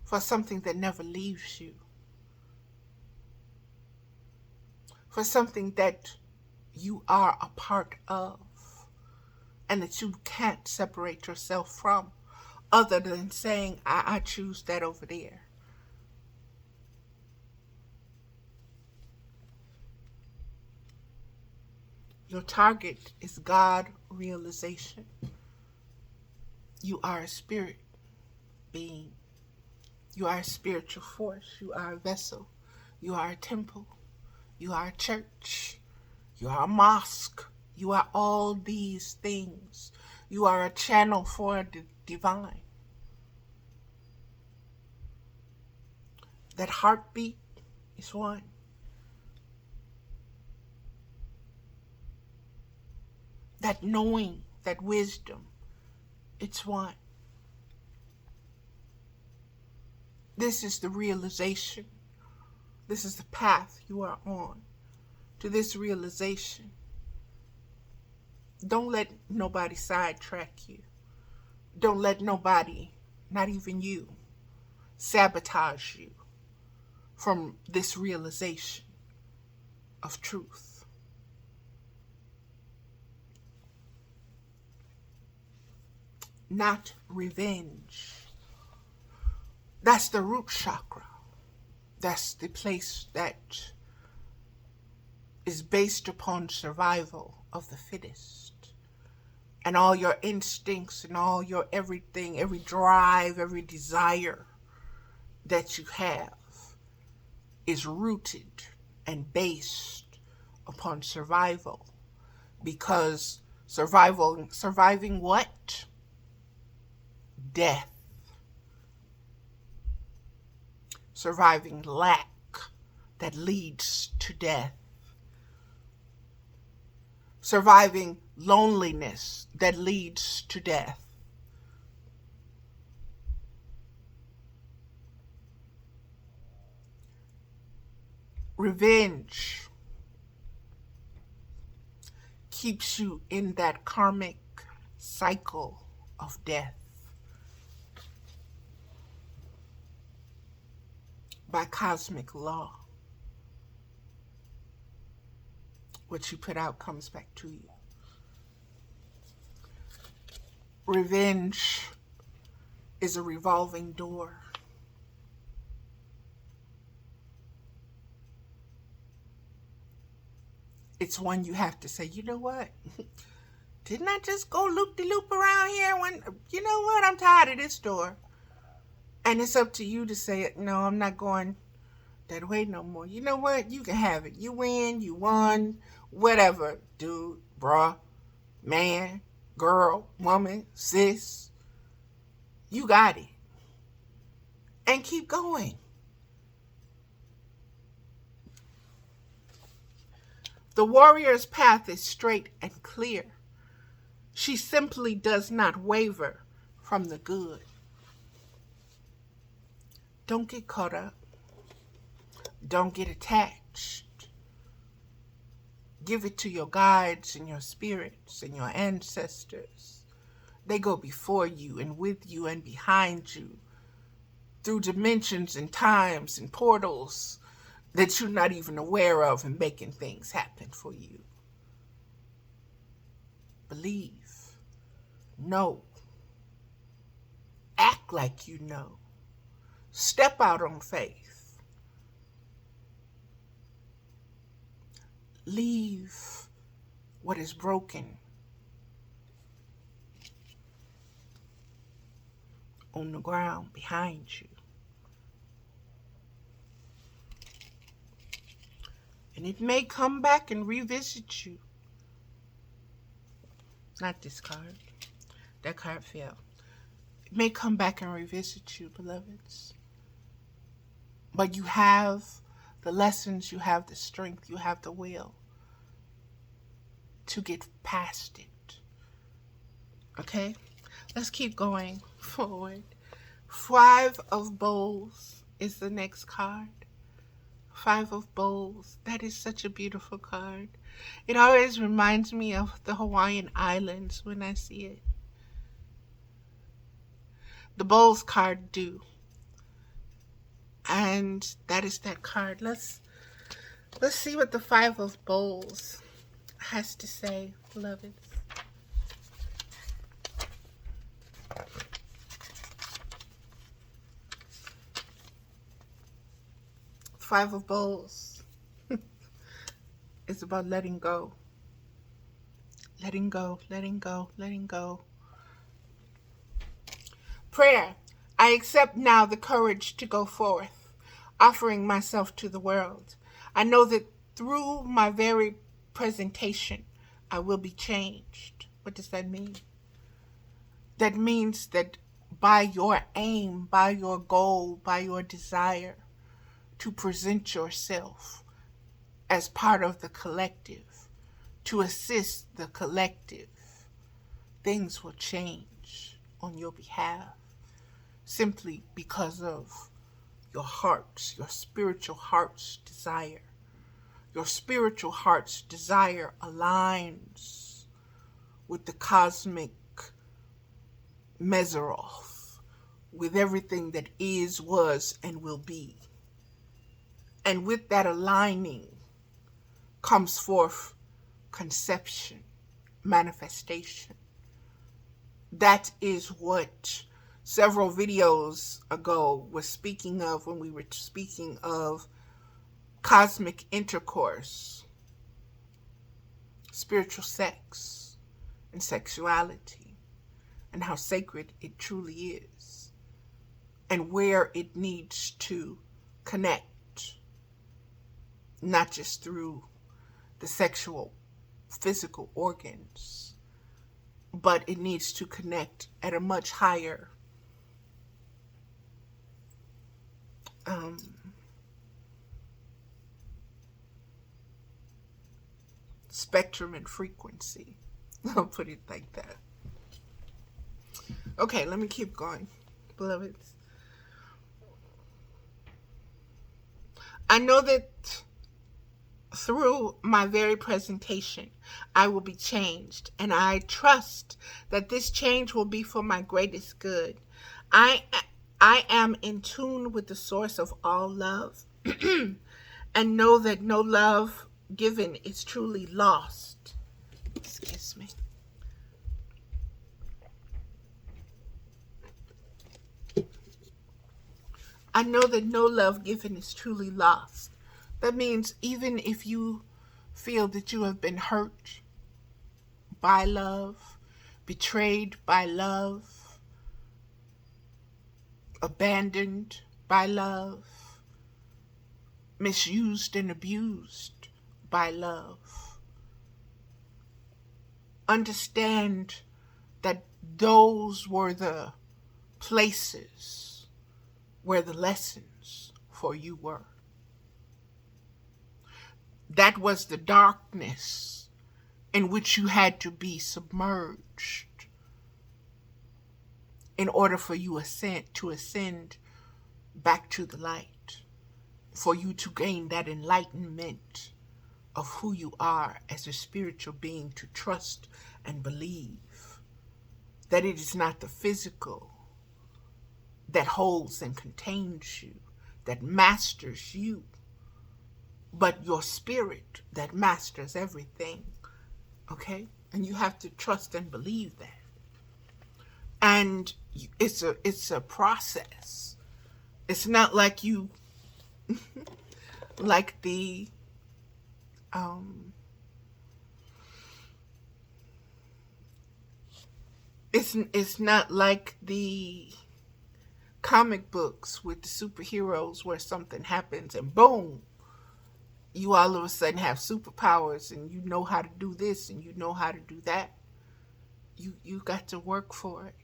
for something that never leaves you, for something that you are a part of and that you can't separate yourself from, other than saying, I choose that over there. Your target is God realization. You are a spirit being. You are a spiritual force. You are a vessel. You are a temple. You are a church. You are a mosque. You are all these things. You are a channel for the divine. That heartbeat is one. That knowing, that wisdom, it's one. This is the realization. This is the path you are on to this realization. Don't let nobody sidetrack you. Don't let nobody, not even you, sabotage you from this realization of truth. Not revenge. That's the root chakra. That's the place that is based upon survival of the fittest. And all your instincts and all your everything, every drive, every desire that you have is rooted and based upon survival. Because surviving what? Death. Surviving lack that leads to death. Surviving loneliness that leads to death. Revenge keeps you in that karmic cycle of death. By cosmic law. What you put out comes back to you. Revenge is a revolving door. It's one you have to say, you know what? Didn't I just go loop-de-loop around here when, you know what? I'm tired of this door. And it's up to you to say, no, I'm not going that way no more. You know what? You can have it. You win, you won, whatever. Dude, bruh, man, girl, woman, sis. You got it. And keep going. The warrior's path is straight and clear. She simply does not waver from the good. Don't get caught up. Don't get attached. Give it to your guides and your spirits and your ancestors. They go before you and with you and behind you through dimensions and times and portals that you're not even aware of and making things happen for you. Believe. Know. Act like you know. Step out on faith. Leave what is broken on the ground behind you. And it may come back and revisit you. Not this card. That card fell. It may come back and revisit you, beloveds. But you have the lessons, you have the strength, you have the will to get past it. Okay? Let's keep going forward. 5 of Bowls is the next card. 5 of Bowls. That is such a beautiful card. It always reminds me of the Hawaiian Islands when I see it. The Bowls card do. And that is that card. Let's see what the 5 of Bowls has to say, beloveds. 5 of Bowls. It's about letting go. Letting go, letting go, letting go. Prayer. I accept now the courage to go forth, offering myself to the world. I know that through my very presentation, I will be changed. What does that mean? That means that by your aim, by your goal, by your desire to present yourself as part of the collective, to assist the collective, things will change on your behalf simply because of your heart's, your spiritual heart's desire. Your spiritual heart's desire aligns with the cosmic Meseroth, with everything that is, was, and will be. And with that aligning comes forth conception, manifestation. That is what several videos ago was speaking of when we were speaking of cosmic intercourse, spiritual sex, and sexuality, and how sacred it truly is, and where it needs to connect. Not just through the sexual, physical organs, but it needs to connect at a much higher spectrum and frequency. I'll put it like that. Okay, let me keep going, beloveds. I know that through my very presentation, I will be changed, and I trust that this change will be for my greatest good. I am in tune with the source of all love and know that no love given is truly lost. Excuse me. I know that no love given is truly lost. That means even if you feel that you have been hurt by love, betrayed by love, abandoned by love, misused and abused by love, understand that those were the places where the lessons for you were. That was the darkness in which you had to be submerged in order for you to ascend back to the light, for you to gain that enlightenment of who you are as a spiritual being, to trust and believe that it is not the physical that holds and contains you, that masters you, but your spirit that masters everything. Okay? And you have to trust and believe that. And it's a process. It's not like you like the it's not like the comic books with the superheroes where something happens and boom, you all of a sudden have superpowers and you know how to do this and you know how to do that. You got to work for it.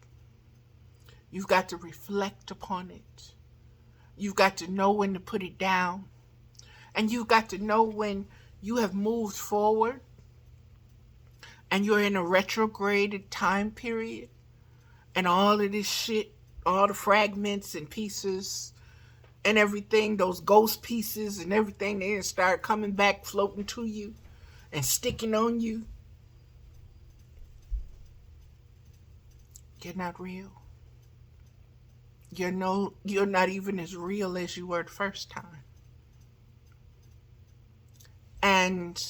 You've got to reflect upon it. You've got to know when to put it down. And you've got to know when you have moved forward and you're in a retrograded time period and all of this shit, all the fragments and pieces and everything, those ghost pieces and everything, they start coming back, floating to you and sticking on you. You're not real. You're not even as real as you were the first time. And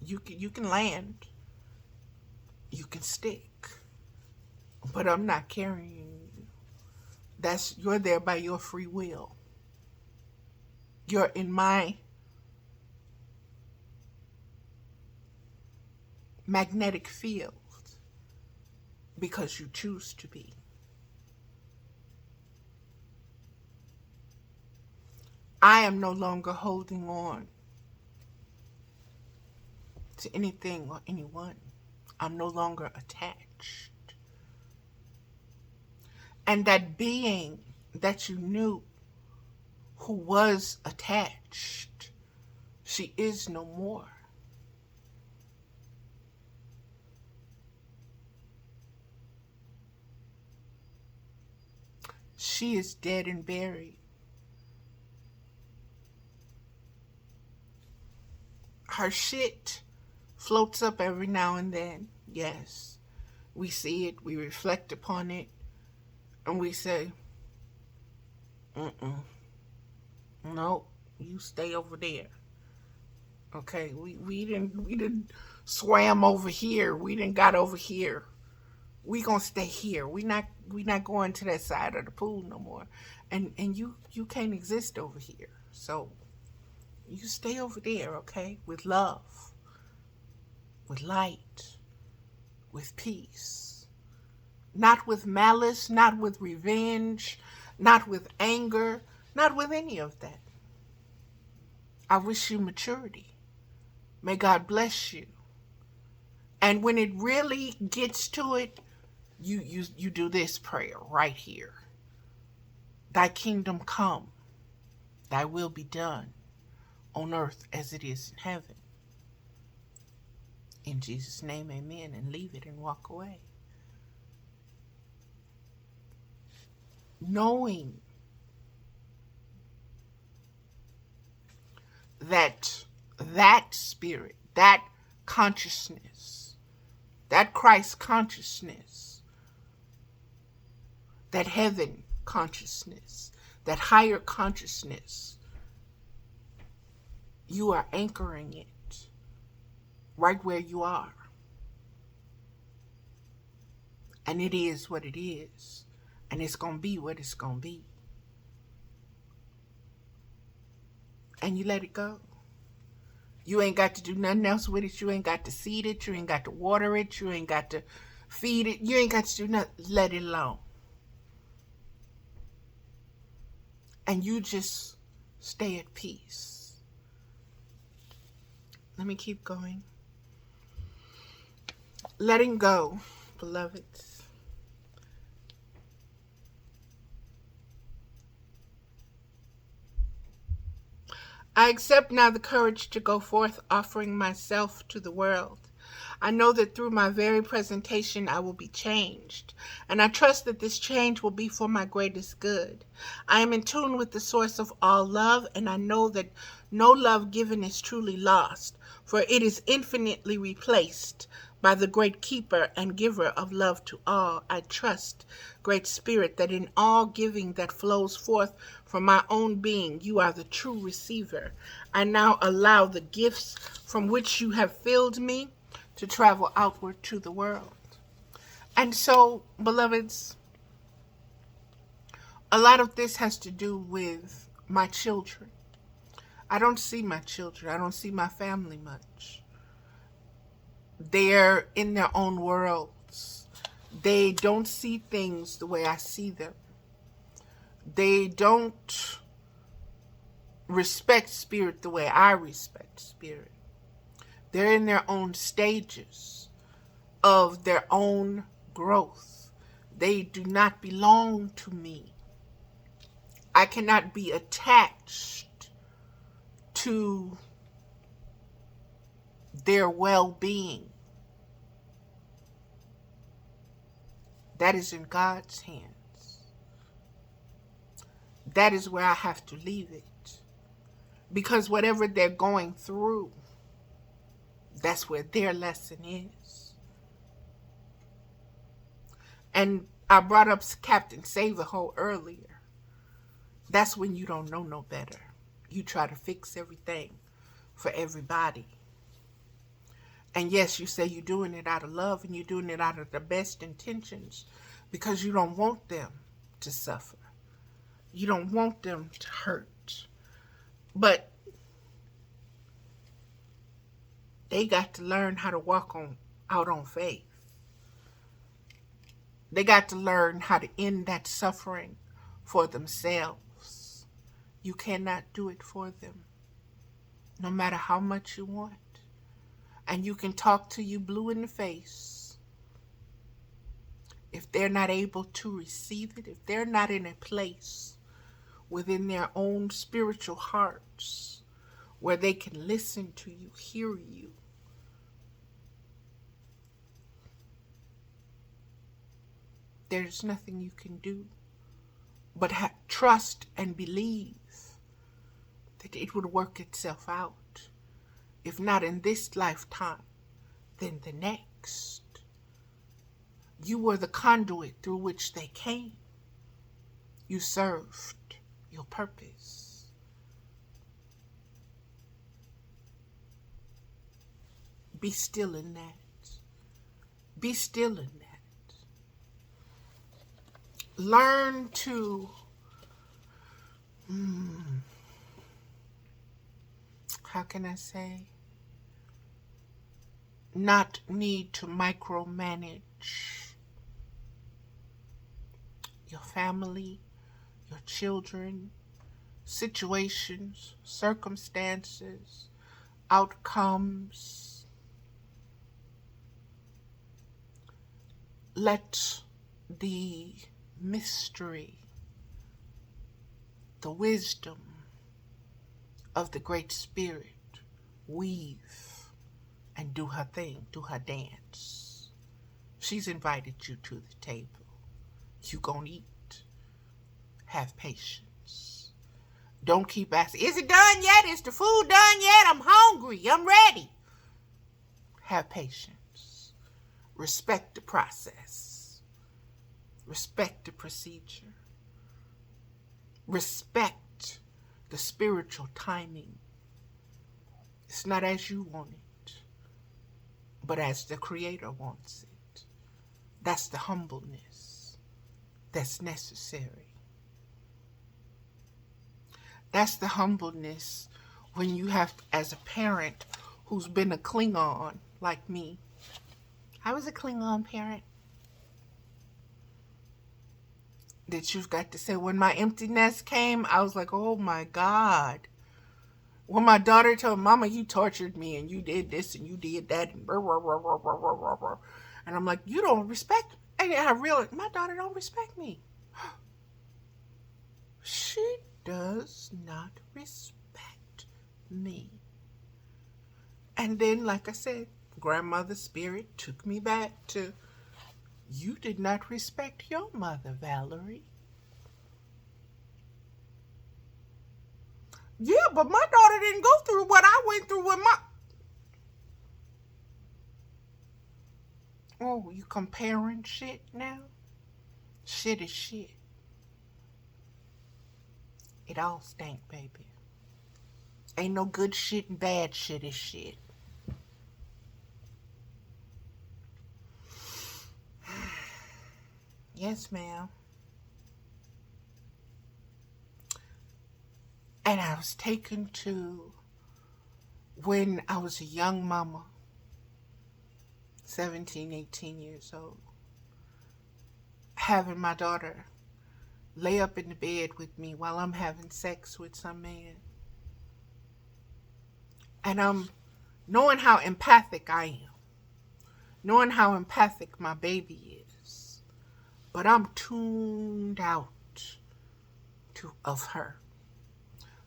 you can land. You can stick. But I'm not carrying you. You're there by your free will. You're in my magnetic field because you choose to be. I am no longer holding on to anything or anyone. I'm no longer attached. And that being that you knew who was attached, she is no more. She is dead and buried. Her shit floats up every now and then. Yes, we see it, we reflect upon it, and we say, no, you stay over there. Okay, we didn't swam over here. We didn't got over here. We gonna stay here. We not going to that side of the pool no more. And you can't exist over here. So you stay over there, okay? With love, with light, with peace. Not with malice, not with revenge, not with anger, not with any of that. I wish you maturity. May God bless you. And when it really gets to it, you do this prayer right here. Thy kingdom come, thy will be done on earth as it is in heaven. In Jesus' name, amen, and leave it and walk away. Knowing that spirit, that consciousness, that Christ consciousness, that heaven consciousness, that higher consciousness, you are anchoring it right where you are. And it is what it is. And it's going to be what it's going to be. And you let it go. You ain't got to do nothing else with it. You ain't got to seed it. You ain't got to water it. You ain't got to feed it. You ain't got to do nothing. Let it alone. And you just stay at peace. Let me keep going. Letting go, beloveds. I accept now the courage to go forth, offering myself to the world. I know that through my very presentation I will be changed, and I trust that this change will be for my greatest good. I am in tune with the source of all love, and I know that no love given is truly lost, for it is infinitely replaced by the great keeper and giver of love to all. I trust, Great Spirit, that in all giving that flows forth from my own being, you are the true receiver. I now allow the gifts from which you have filled me to travel outward to the world. And so, beloveds, a lot of this has to do with my children. I don't see my children. I don't see my family much. They're in their own worlds. They don't see things the way I see them. They don't respect spirit the way I respect spirit. They're in their own stages of their own growth. They do not belong to me. I cannot be attached to their well-being. That is in God's hands. That is where I have to leave it. Because whatever they're going through, that's where their lesson is. And I brought up Captain Save-A-Ho earlier. That's when you don't know no better. You try to fix everything for everybody. And yes, you say you're doing it out of love and you're doing it out of the best intentions because you don't want them to suffer. You don't want them to hurt. But they got to learn how to walk out on faith. They got to learn how to end that suffering for themselves. You cannot do it for them, no matter how much you want. And you can talk to you blue in the face. If they're not able to receive it, if they're not in a place within their own spiritual hearts where they can listen to you, hear you, there's nothing you can do but trust and believe that it would work itself out. If not in this lifetime, then the next. You were the conduit through which they came. You served your purpose. Be still in that. Be still in that. Learn to how can I say? Not need to micromanage your family, your children, situations, circumstances, outcomes. Let the mystery, the wisdom of the Great Spirit weave and do her thing, do her dance. She's invited you to the table. You gonna eat. Have patience. Don't keep asking, is it done yet? Is the food done yet? I'm hungry. I'm ready. Have patience. Respect the process. Respect the procedure. Respect the spiritual timing. It's not as you want it, but as the Creator wants it. That's the humbleness that's necessary. That's the humbleness when you have, as a parent who's been a Klingon like me. I was a Klingon parent. That you've got to say, when my empty nest came, I was like, oh my God. When my daughter told Mama, you tortured me and you did this and you did that and and I'm like, you don't respect me. And I realized my daughter don't respect me. She does not respect me. And then, like I said, grandmother's spirit took me back to, you did not respect your mother, Valerie. Yeah, but my daughter didn't go through what I went through with my... Oh, you comparing shit now? Shit is shit. It all stank, baby. Ain't no good shit and bad shit is shit. Yes, ma'am. And I was taken to when I was a young mama, 17, 18 years old, having my daughter lay up in the bed with me while I'm having sex with some man. And I'm knowing how empathic I am, knowing how empathic my baby is, but I'm tuned out of her.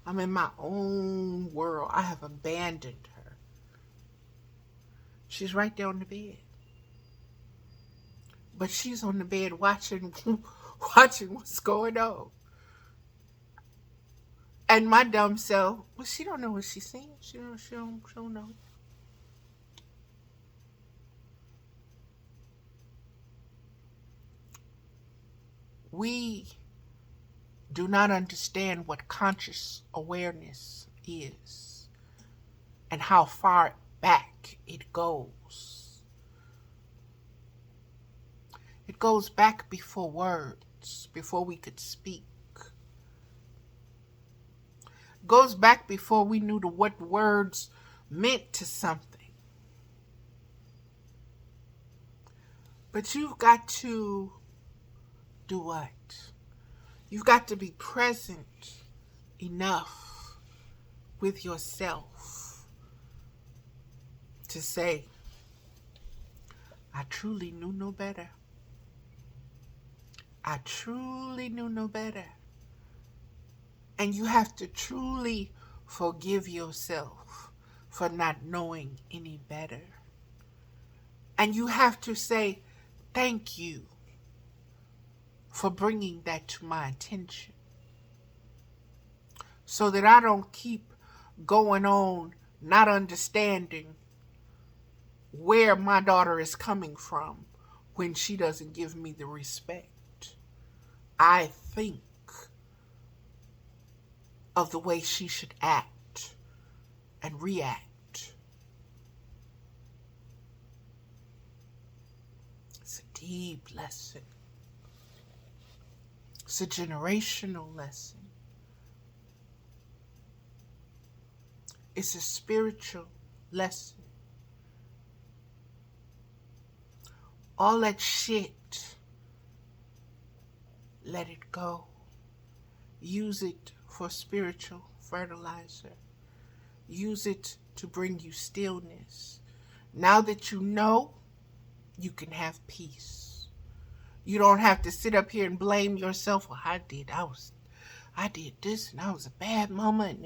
I'm in my own world. I have abandoned her. She's right there on the bed. But she's on the bed watching what's going on. And my dumb self, well, she don't know what she's seeing. She don't know. We do not understand what conscious awareness is and how far back it goes. It goes back before words, before we could speak. It goes back before we knew what words meant to something. But you've got to do what? You've got to be present enough with yourself to say, I truly knew no better. I truly knew no better. And you have to truly forgive yourself for not knowing any better. And you have to say, thank you for bringing that to my attention, so that I don't keep going on not understanding where my daughter is coming from when she doesn't give me the respect I think of the way she should act and react. It's a deep lesson. It's a generational lesson. It's a spiritual lesson. All that shit, let it go. Use it for spiritual fertilizer. Use it to bring you stillness. Now that you know, you can have peace. You don't have to sit up here and blame yourself. Well, I did this, and I was a bad mama, and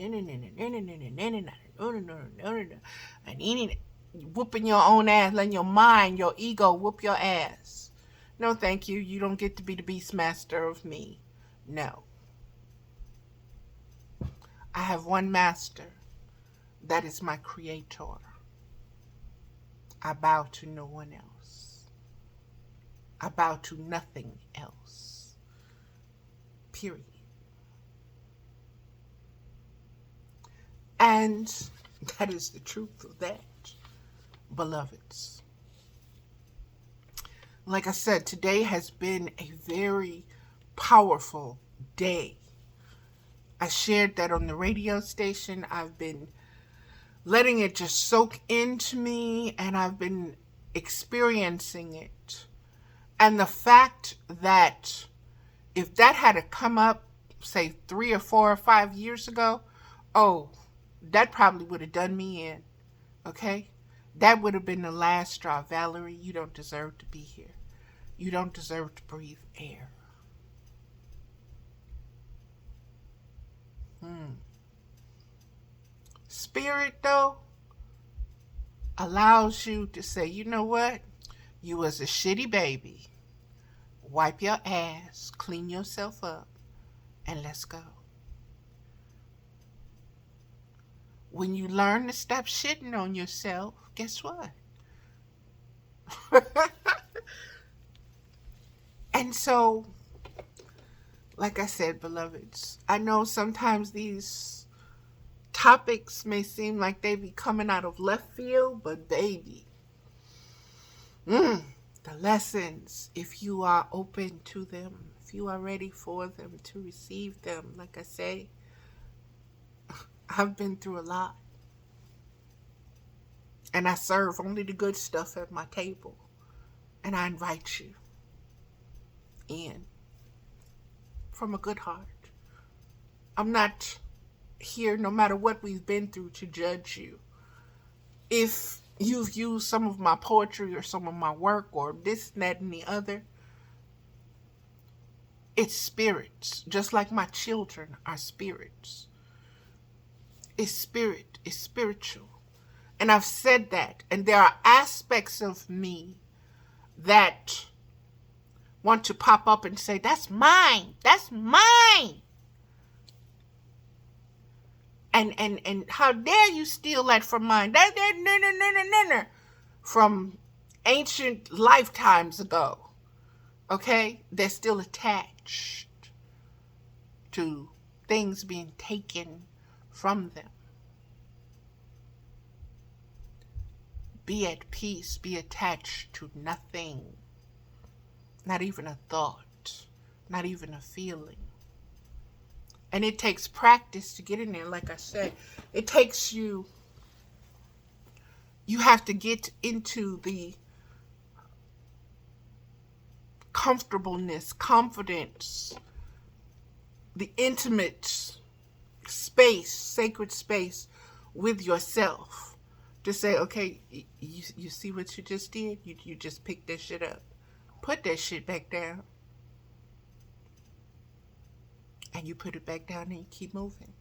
whooping your own ass, letting your mind, your ego whoop your ass. No, thank you. You don't get to be the beastmaster of me. No. I have one master. That is my creator. I bow to no one else. I bow to nothing else. Period. And that is the truth of that, beloveds. Like I said, today has been a very powerful day. I shared that on the radio station. I've been letting it just soak into me, and I've been experiencing it. And the fact that if that had to come up, say 3 or 4 or 5 years ago, oh, that probably would have done me in. Okay? That would have been the last straw. Valerie, you don't deserve to be here. You don't deserve to breathe air. Spirit, though, allows you to say, you know what? You was a shitty baby. Wipe your ass, clean yourself up, and let's go. When you learn to stop shitting on yourself, guess what? And so, like I said, beloveds, I know sometimes these topics may seem like they be coming out of left field, but baby, the lessons, if you are open to them, if you are ready for them, to receive them, like I say, I've been through a lot. And I serve only the good stuff at my table. And I invite you in from a good heart. I'm not here, no matter what we've been through, to judge you. if you've used some of my poetry or some of my work or this, that, and the other, it's spirits. Just like my children are spirits. It's spirit. It's spiritual. And I've said that. And there are aspects of me that want to pop up and say, that's mine. That's mine. And how dare you steal that from mine? No. From ancient lifetimes ago. Okay? They're still attached to things being taken from them. Be at peace. Be attached to nothing. Not even a thought. Not even a feeling. And it takes practice to get in there. Like I said, it takes you have to get into the comfortableness, confidence, the intimate space, sacred space with yourself to say, okay, you see what you just did? You just picked that shit up. Put that shit back down. And you put it back down and you keep moving.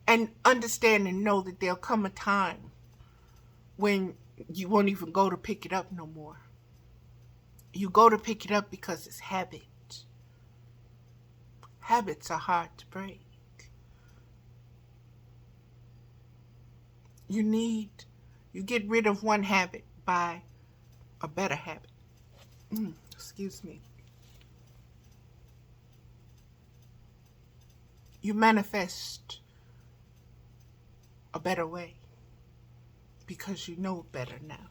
And understand and know that there'll come a time when you won't even go to pick it up no more. You go to pick it up because it's habit. Habits are hard to break. You get rid of one habit by a better habit. Excuse me. You manifest a better way because you know better now.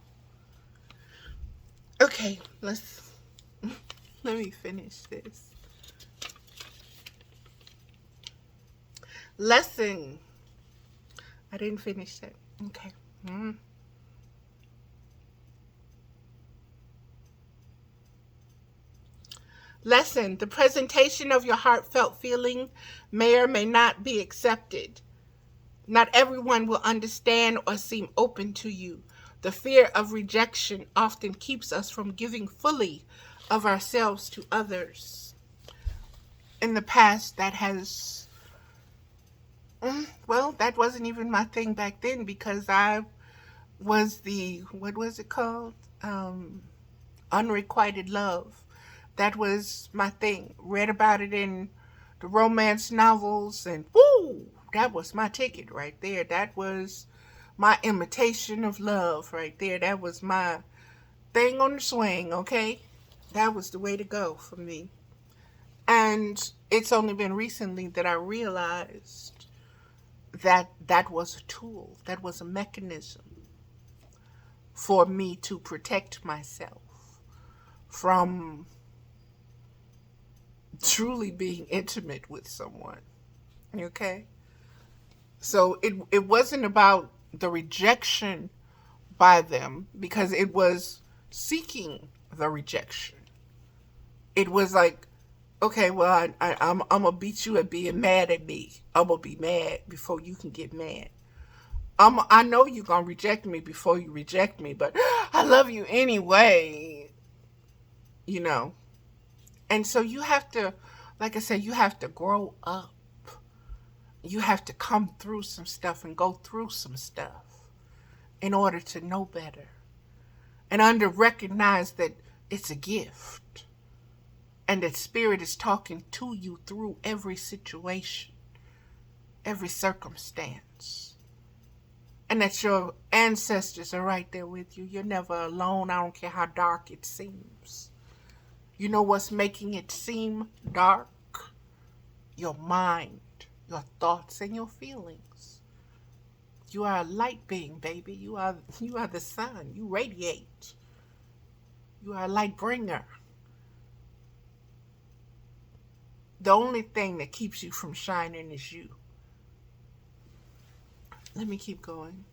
Okay, let me finish this. Lesson. I didn't finish that. Okay. Lesson. The presentation of your heartfelt feeling may or may not be accepted. Not everyone will understand or seem open to you. The fear of rejection often keeps us from giving fully of ourselves to others. In the past, that has, that wasn't even my thing back then because I was what was it called? Unrequited love. That was my thing. Read about it in the romance novels and woo! That was my ticket right there. That was my imitation of love right there. That was my thing on the swing, okay? That was the way to go for me. And it's only been recently that I realized that that was a tool. That was a mechanism for me to protect myself from truly being intimate with someone. Okay? So it wasn't about the rejection by them because it was seeking the rejection. It was like, okay, well, I'm going to beat you at being mad at me. I'm going to be mad before you can get mad. I know you're going to reject me before you reject me, but I love you anyway. You know. And so you have to, like I said, you have to grow up. You have to come through some stuff and go through some stuff in order to know better. And recognize that it's a gift. And that spirit is talking to you through every situation, every circumstance. And that your ancestors are right there with you. You're never alone. I don't care how dark it seems. You know what's making it seem dark? Your mind, your thoughts, and your feelings. You are a light being, baby. You are the sun. You radiate. You are a light bringer. The only thing that keeps you from shining is you. Let me keep going.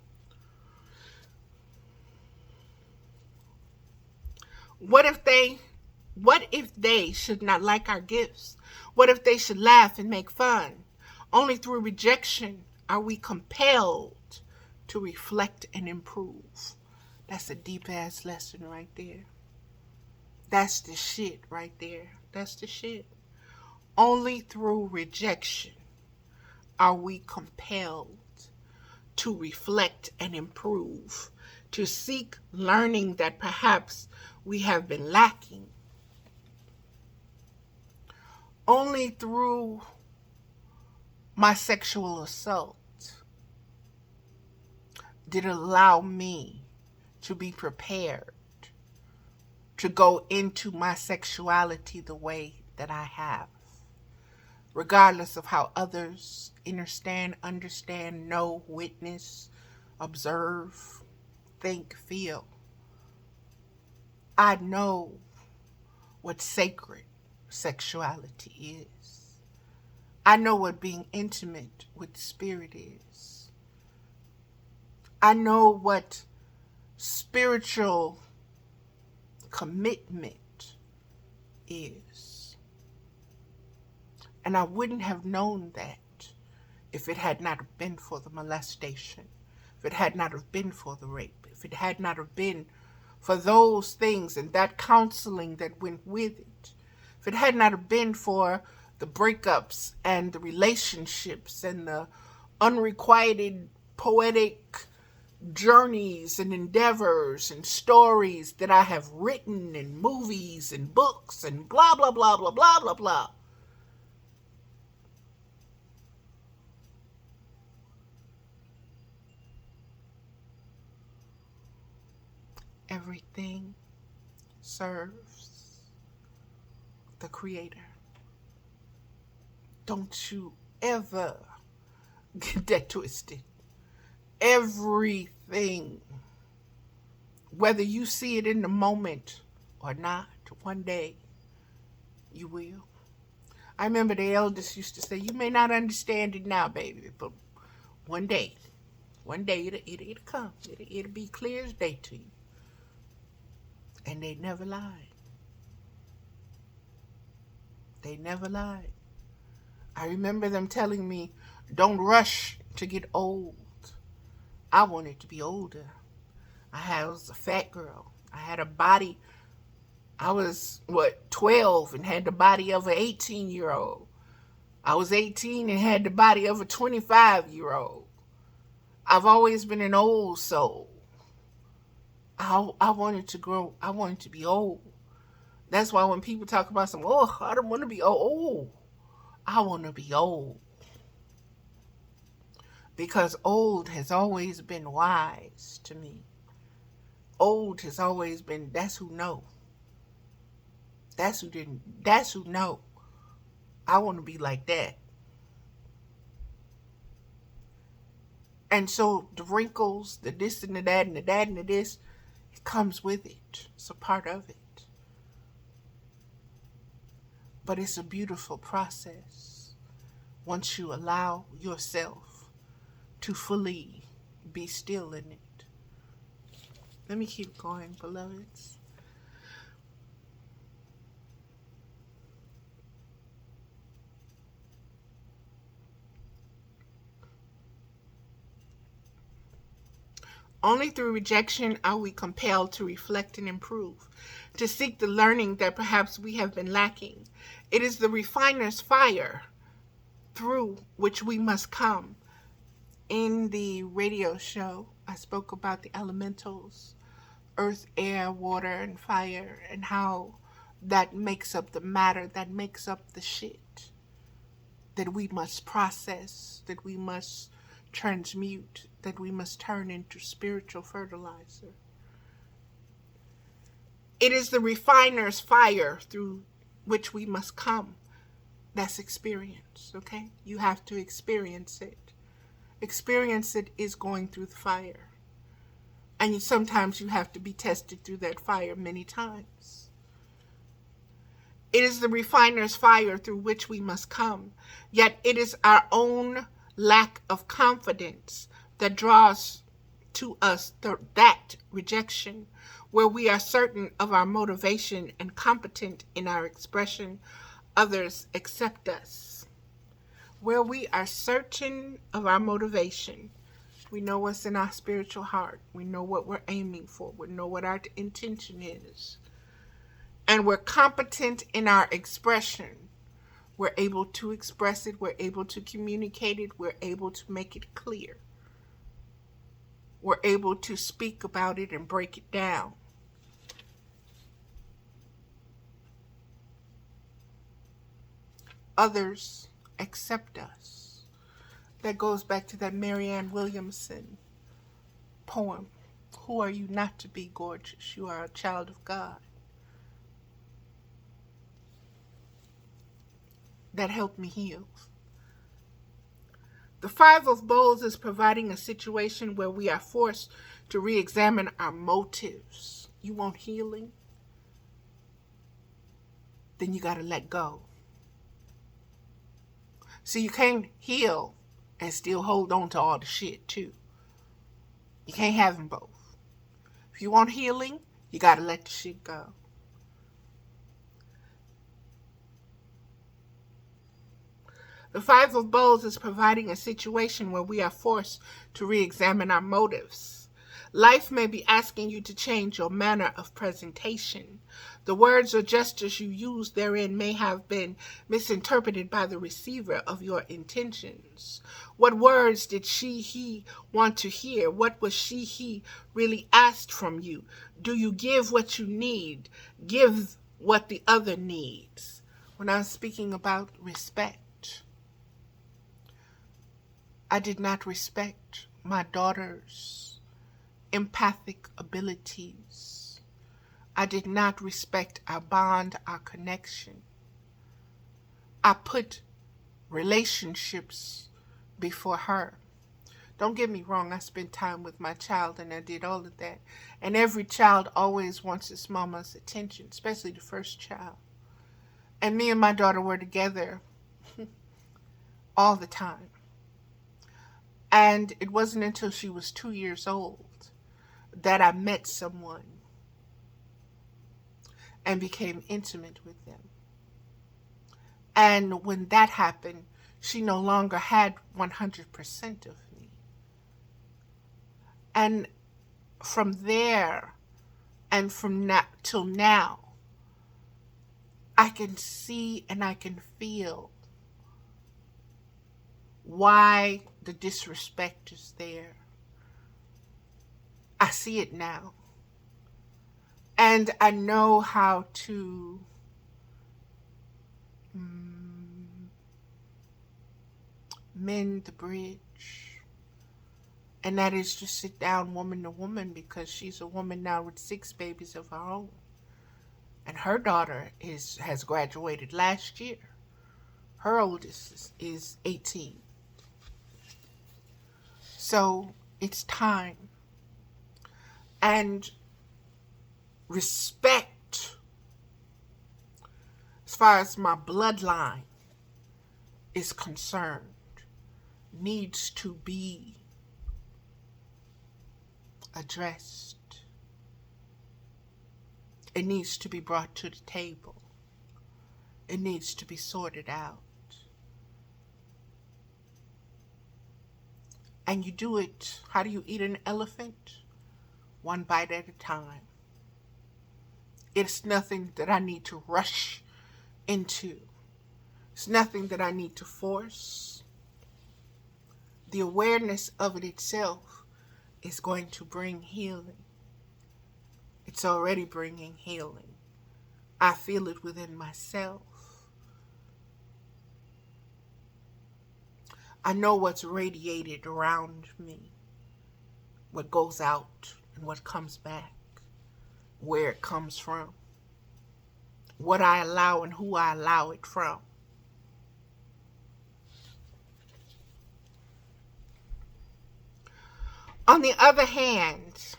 What if they should not like our gifts? What if they should laugh and make fun? Only through rejection are we compelled to reflect and improve. That's a deep ass lesson right there. That's the shit right there. That's the shit. Only through rejection are we compelled to reflect and improve, to seek learning that perhaps we have been lacking. Only through my sexual assault did it allow me to be prepared to go into my sexuality the way that I have, regardless of how others understand, know, witness, observe, think, feel. I know what sacred sexuality is. I know what being intimate with the spirit is. I know what spiritual commitment is. And I wouldn't have known that if it had not been for the molestation, if it had not have been for the rape, if it had not have been for those things and that counseling that went with it, if it had not have been for the breakups and the relationships and the unrequited poetic journeys and endeavors and stories that I have written and movies and books and blah, blah, blah, blah, blah, blah, blah. Everything serves the Creator. Don't you ever get that twisted. Everything, whether you see it in the moment or not, one day you will. I remember the elders used to say, you may not understand it now, baby, but one day it'll come. It'll be clear as day to you. And they never lied. They never lied. I remember them telling me, don't rush to get old. I wanted to be older. I was a fat girl. I had a body. I was, 12 and had the body of an 18-year-old. I was 18 and had the body of a 25-year-old. I've always been an old soul. I wanted to grow. I wanted to be old. That's why when people talk about I don't want to be old. I want to be old. Because old has always been wise to me. Old has always been, that's who know. That's who didn't, that's who know. I want to be like that. And so the wrinkles, the this and the that and the that and the this, it comes with it. It's a part of it. But it's a beautiful process once you allow yourself to fully be still in it. Let me keep going, beloveds. Only through rejection are we compelled to reflect and improve, to seek the learning that perhaps we have been lacking. It is the refiner's fire through which we must come. In the radio show, I spoke about the elementals, earth, air, water, and fire, and how that makes up the matter, that makes up the shit that we must process, that we must transmute, that we must turn into spiritual fertilizer. It is the refiner's fire through which we must come. That's experience, okay? You have to experience it. Experience it is going through the fire. And sometimes you have to be tested through that fire many times. It is the refiner's fire through which we must come. Yet it is our own lack of confidence that draws to us that rejection, where we are certain of our motivation and competent in our expression, others accept us. Where we are certain of our motivation We know what's in our spiritual heart. We know what we're aiming for. We know what our intention is. And we're competent in our expression. We're able to express it. We're able to communicate it. We're able to make it clear. We're able to speak about it and break it down. Others accept us. That goes back to that Marianne Williamson poem. Who are you not to be gorgeous? You are a child of God. That helped me heal. The Five of Bowls is providing a situation where we are forced to re-examine our motives. You want healing? Then you got to let go. So you can't heal and still hold on to all the shit too. You can't have them both. If you want healing, you got to let the shit go. The Five of Bowls is providing a situation where we are forced to re-examine our motives. Life may be asking you to change your manner of presentation. The words or gestures you use therein may have been misinterpreted by the receiver of your intentions. What words did he want to hear? What was he really asked from you? Do you give what you need? Give what the other needs. When I'm speaking about respect, I did not respect my daughter's empathic abilities. I did not respect our bond, our connection. I put relationships before her. Don't get me wrong, I spent time with my child and I did all of that. And every child always wants its mama's attention, especially the first child. And me and my daughter were together all the time. And it wasn't until she was 2 years old that I met someone and became intimate with them. And when that happened, she no longer had 100% of me. And from there, and from now till now, I can see and I can feel why the disrespect is there. I see it now. And I know how to mend the bridge. And that is to sit down woman to woman, because she's a woman now with 6 babies of her own. And her daughter has graduated last year. Her oldest is 18. So it's time. And respect, as far as my bloodline is concerned, needs to be addressed. It needs to be brought to the table. It needs to be sorted out. And you do it, how do you eat an elephant? One bite at a time. It's nothing that I need to rush into. It's nothing that I need to force. The awareness of it itself is going to bring healing. It's already bringing healing. I feel it within myself. I know what's radiated around me, what goes out and what comes back, where it comes from, what I allow and who I allow it from. On the other hand,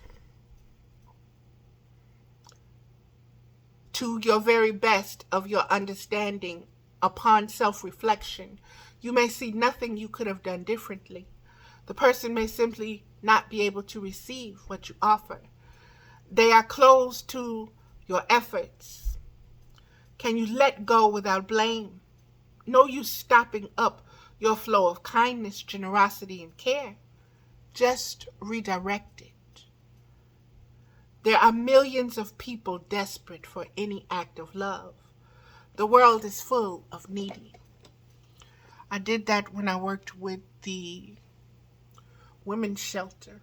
to your very best of your understanding, upon self-reflection, you may see nothing you could have done differently. The person may simply not be able to receive what you offer. They are closed to your efforts. Can you let go without blame? No use stopping up your flow of kindness, generosity, and care. Just redirect it. There are millions of people desperate for any act of love. The world is full of needy. I did that when I worked with the women's shelter.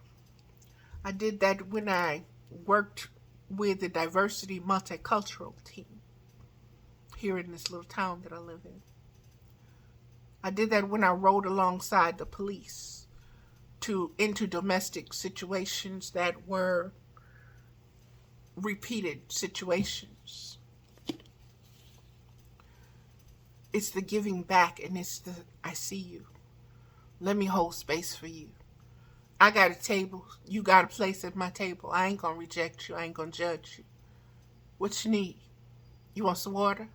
I did that when I worked with the diversity multicultural team here in this little town that I live in. I did that when I rode alongside the police into domestic situations that were repeated situations. It's the giving back, and it's the I see you. Let me hold space for you. I got a table. You got a place at my table. I ain't gonna reject you. I ain't gonna judge you. What you need? You want some water?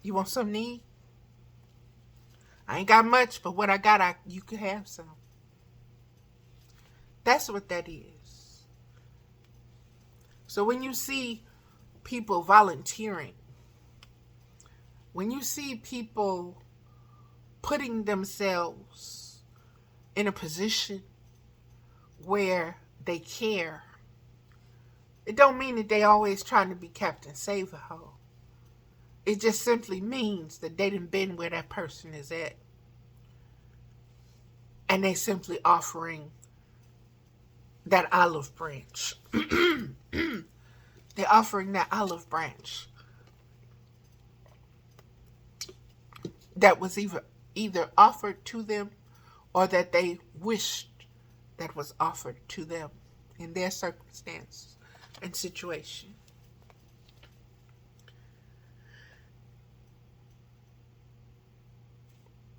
You want some need? I ain't got much, but what I got, you can have some. That's what that is. So when you see people volunteering, when you see people putting themselves in a position where they care, it don't mean that they always trying to be Captain Save-A-Ho. It just simply means that they done been where that person is at. And they simply offering that olive branch. They're offering that olive branch that was either offered to them or that they wished that was offered to them in their circumstance and situation.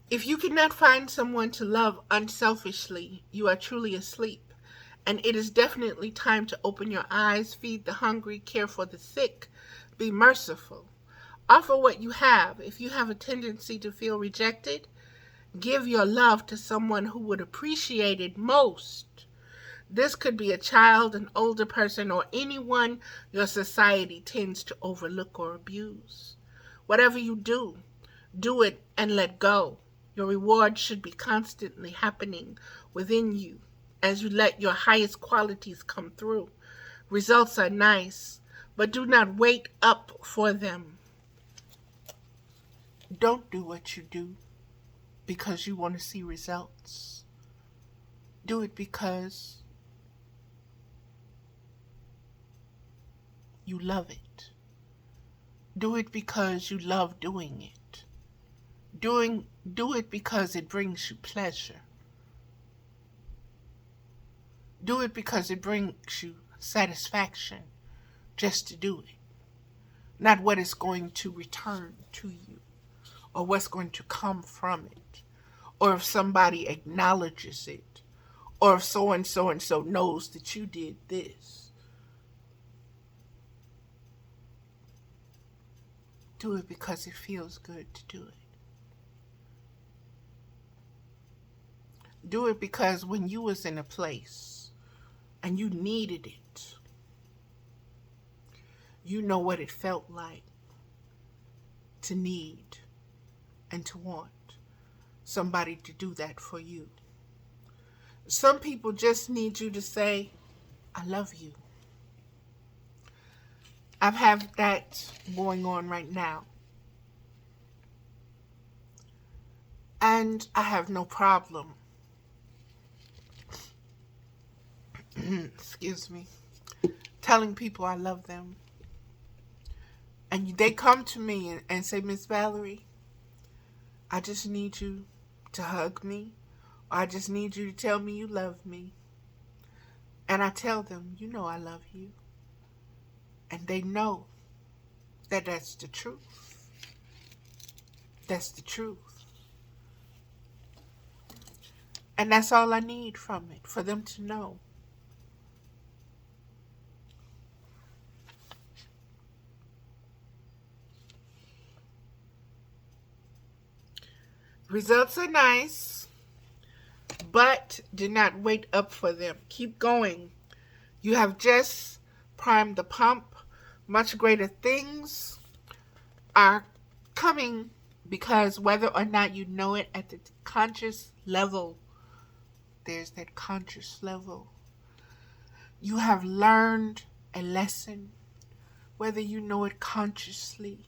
If you cannot find someone to love unselfishly, you are truly asleep. And it is definitely time to open your eyes, feed the hungry, care for the sick, be merciful. Offer what you have. If you have a tendency to feel rejected, give your love to someone who would appreciate it most. This could be a child, an older person, or anyone your society tends to overlook or abuse. Whatever you do, do it and let go. Your reward should be constantly happening within you as you let your highest qualities come through. Results are nice, but do not wait up for them. Don't do what you do because you want to see results. Do it because you love it. Do it because you love doing it. Do it because it brings you pleasure. Do it because it brings you satisfaction just to do it. Not what is going to return to you or what's going to come from it, or if somebody acknowledges it, or if so-and-so knows that you did this. Do it because it feels good to do it. Do it because when you was in a place and you needed it, you know what it felt like to need and to want somebody to do that for you. Some people just need you to say, I love you. I've had that going on right now. And I have no problem, excuse me, telling people I love them. And they come to me and say, Miss Valerie, I just need you to hug me. Or I just need you to tell me you love me. And I tell them, you know I love you. And they know that that's the truth. That's the truth. And that's all I need from it, for them to know. Results are nice, but do not wait up for them. Keep going. You have just primed the pump. Much greater things are coming because whether or not you know it at the conscious level, there's that conscious level. You have learned a lesson, whether you know it consciously,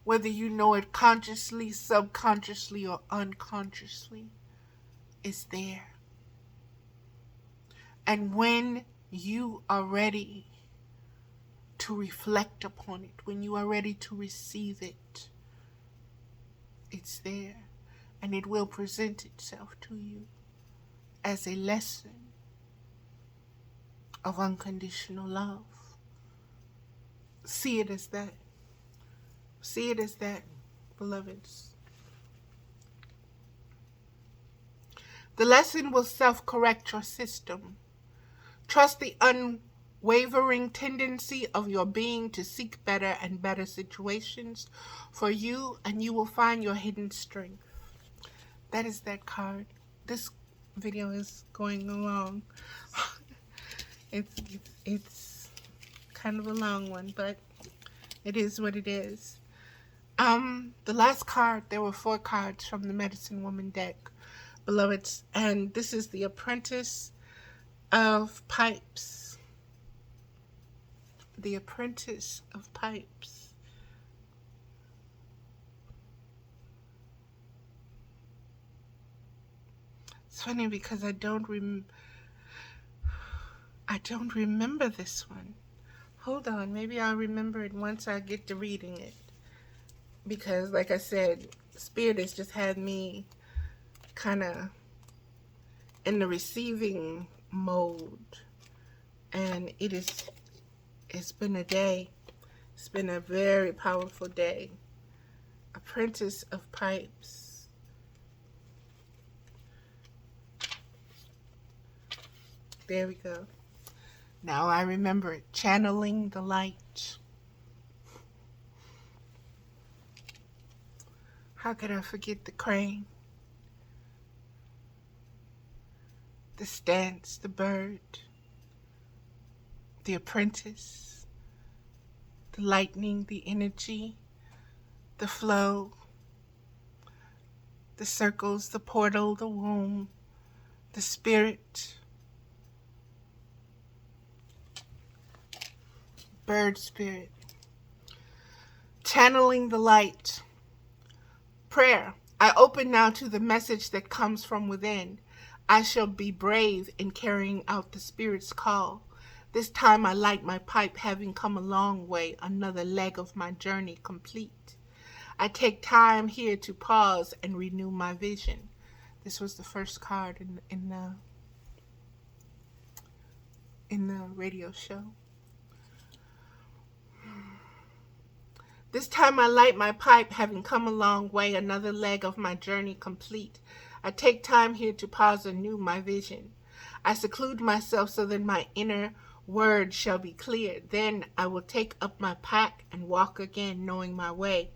whether you know it consciously, subconsciously, or unconsciously, it's there. And when you are ready to reflect upon it, when you are ready to receive it, it's there. And it will present itself to you as a lesson of unconditional love. See it as that. See it as that, beloveds. The lesson will self-correct your system. Trust the unwavering tendency of your being to seek better and better situations for you, and you will find your hidden strength. That is that card. This video is going along. It's kind of a long one, but it is what it is. The last card, there were 4 cards from the Medicine Woman deck, beloveds, and this is the Apprentice of Pipes. The Apprentice of Pipes. It's funny because I don't remember this one. Hold on, maybe I'll remember it once I get to reading it. Because, like I said, Spirit has just had me kind of in the receiving mode. And it's been a day. It's been a very powerful day. Apprentice of Pipes. There we go. Now I remember it. Channeling the light. How could I forget the crane? The stance, the bird, the apprentice, the lightning, the energy, the flow, the circles, the portal, the womb, the spirit, bird spirit, channeling the light. Prayer. I open now to the message that comes from within. I shall be brave in carrying out the Spirit's call. This time I light my pipe, having come a long way, another leg of my journey complete. I take time here to pause and renew my vision. This was the first card in the radio show. This time I light my pipe, having come a long way, another leg of my journey complete. I take time here to pause anew my vision. I seclude myself so that my inner word shall be clear. Then I will take up my pack and walk again, knowing my way.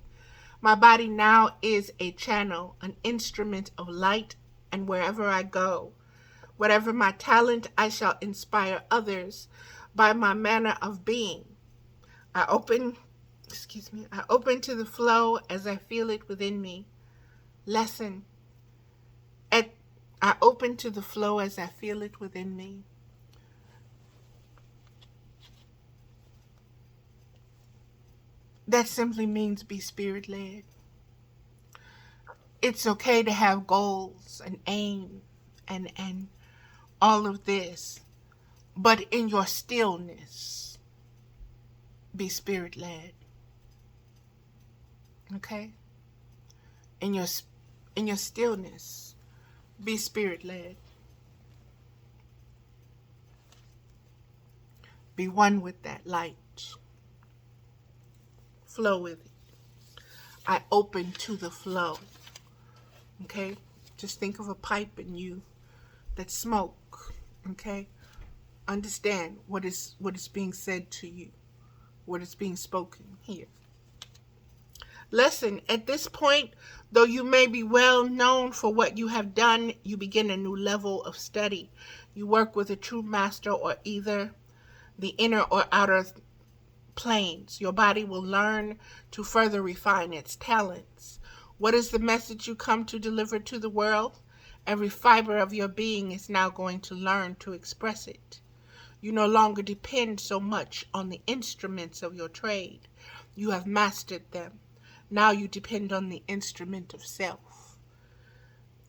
My body now is a channel, an instrument of light, and wherever I go, whatever my talent, I shall inspire others by my manner of being. I open to the flow as I feel it within me. Lesson. I open to the flow as I feel it within me. That simply means be spirit-led. It's okay to have goals and aim and all of this, but in your stillness, be spirit-led. Okay? In your stillness, be spirit-led. Be one with that light. Flow with it. I open to the flow. Okay? Just think of a pipe and you that smoke. Okay? Understand what is being said to you. What is being spoken here. Lesson. At this point, though you may be well known for what you have done, you begin a new level of study. You work with a true master, or either the inner or outer planes. Your body will learn to further refine its talents. What is the message you come to deliver to the world? Every fiber of your being is now going to learn to express it. You no longer depend so much on the instruments of your trade. You have mastered them. Now you depend on the instrument of self.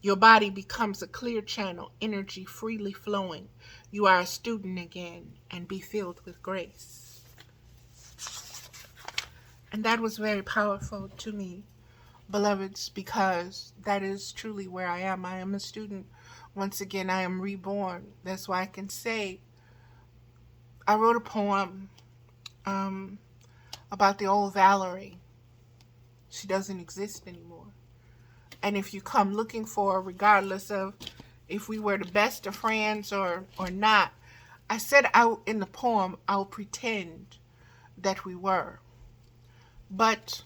Your body becomes a clear channel, energy freely flowing. You are a student again, and be filled with grace. And that was very powerful to me, beloveds, because that is truly where I am. I am a student. Once again, I am reborn. That's why I can say I wrote a poem about the old Valerie. She doesn't exist anymore. And if you come looking for her, regardless of if we were the best of friends or not, I said in the poem, I'll pretend that we were. But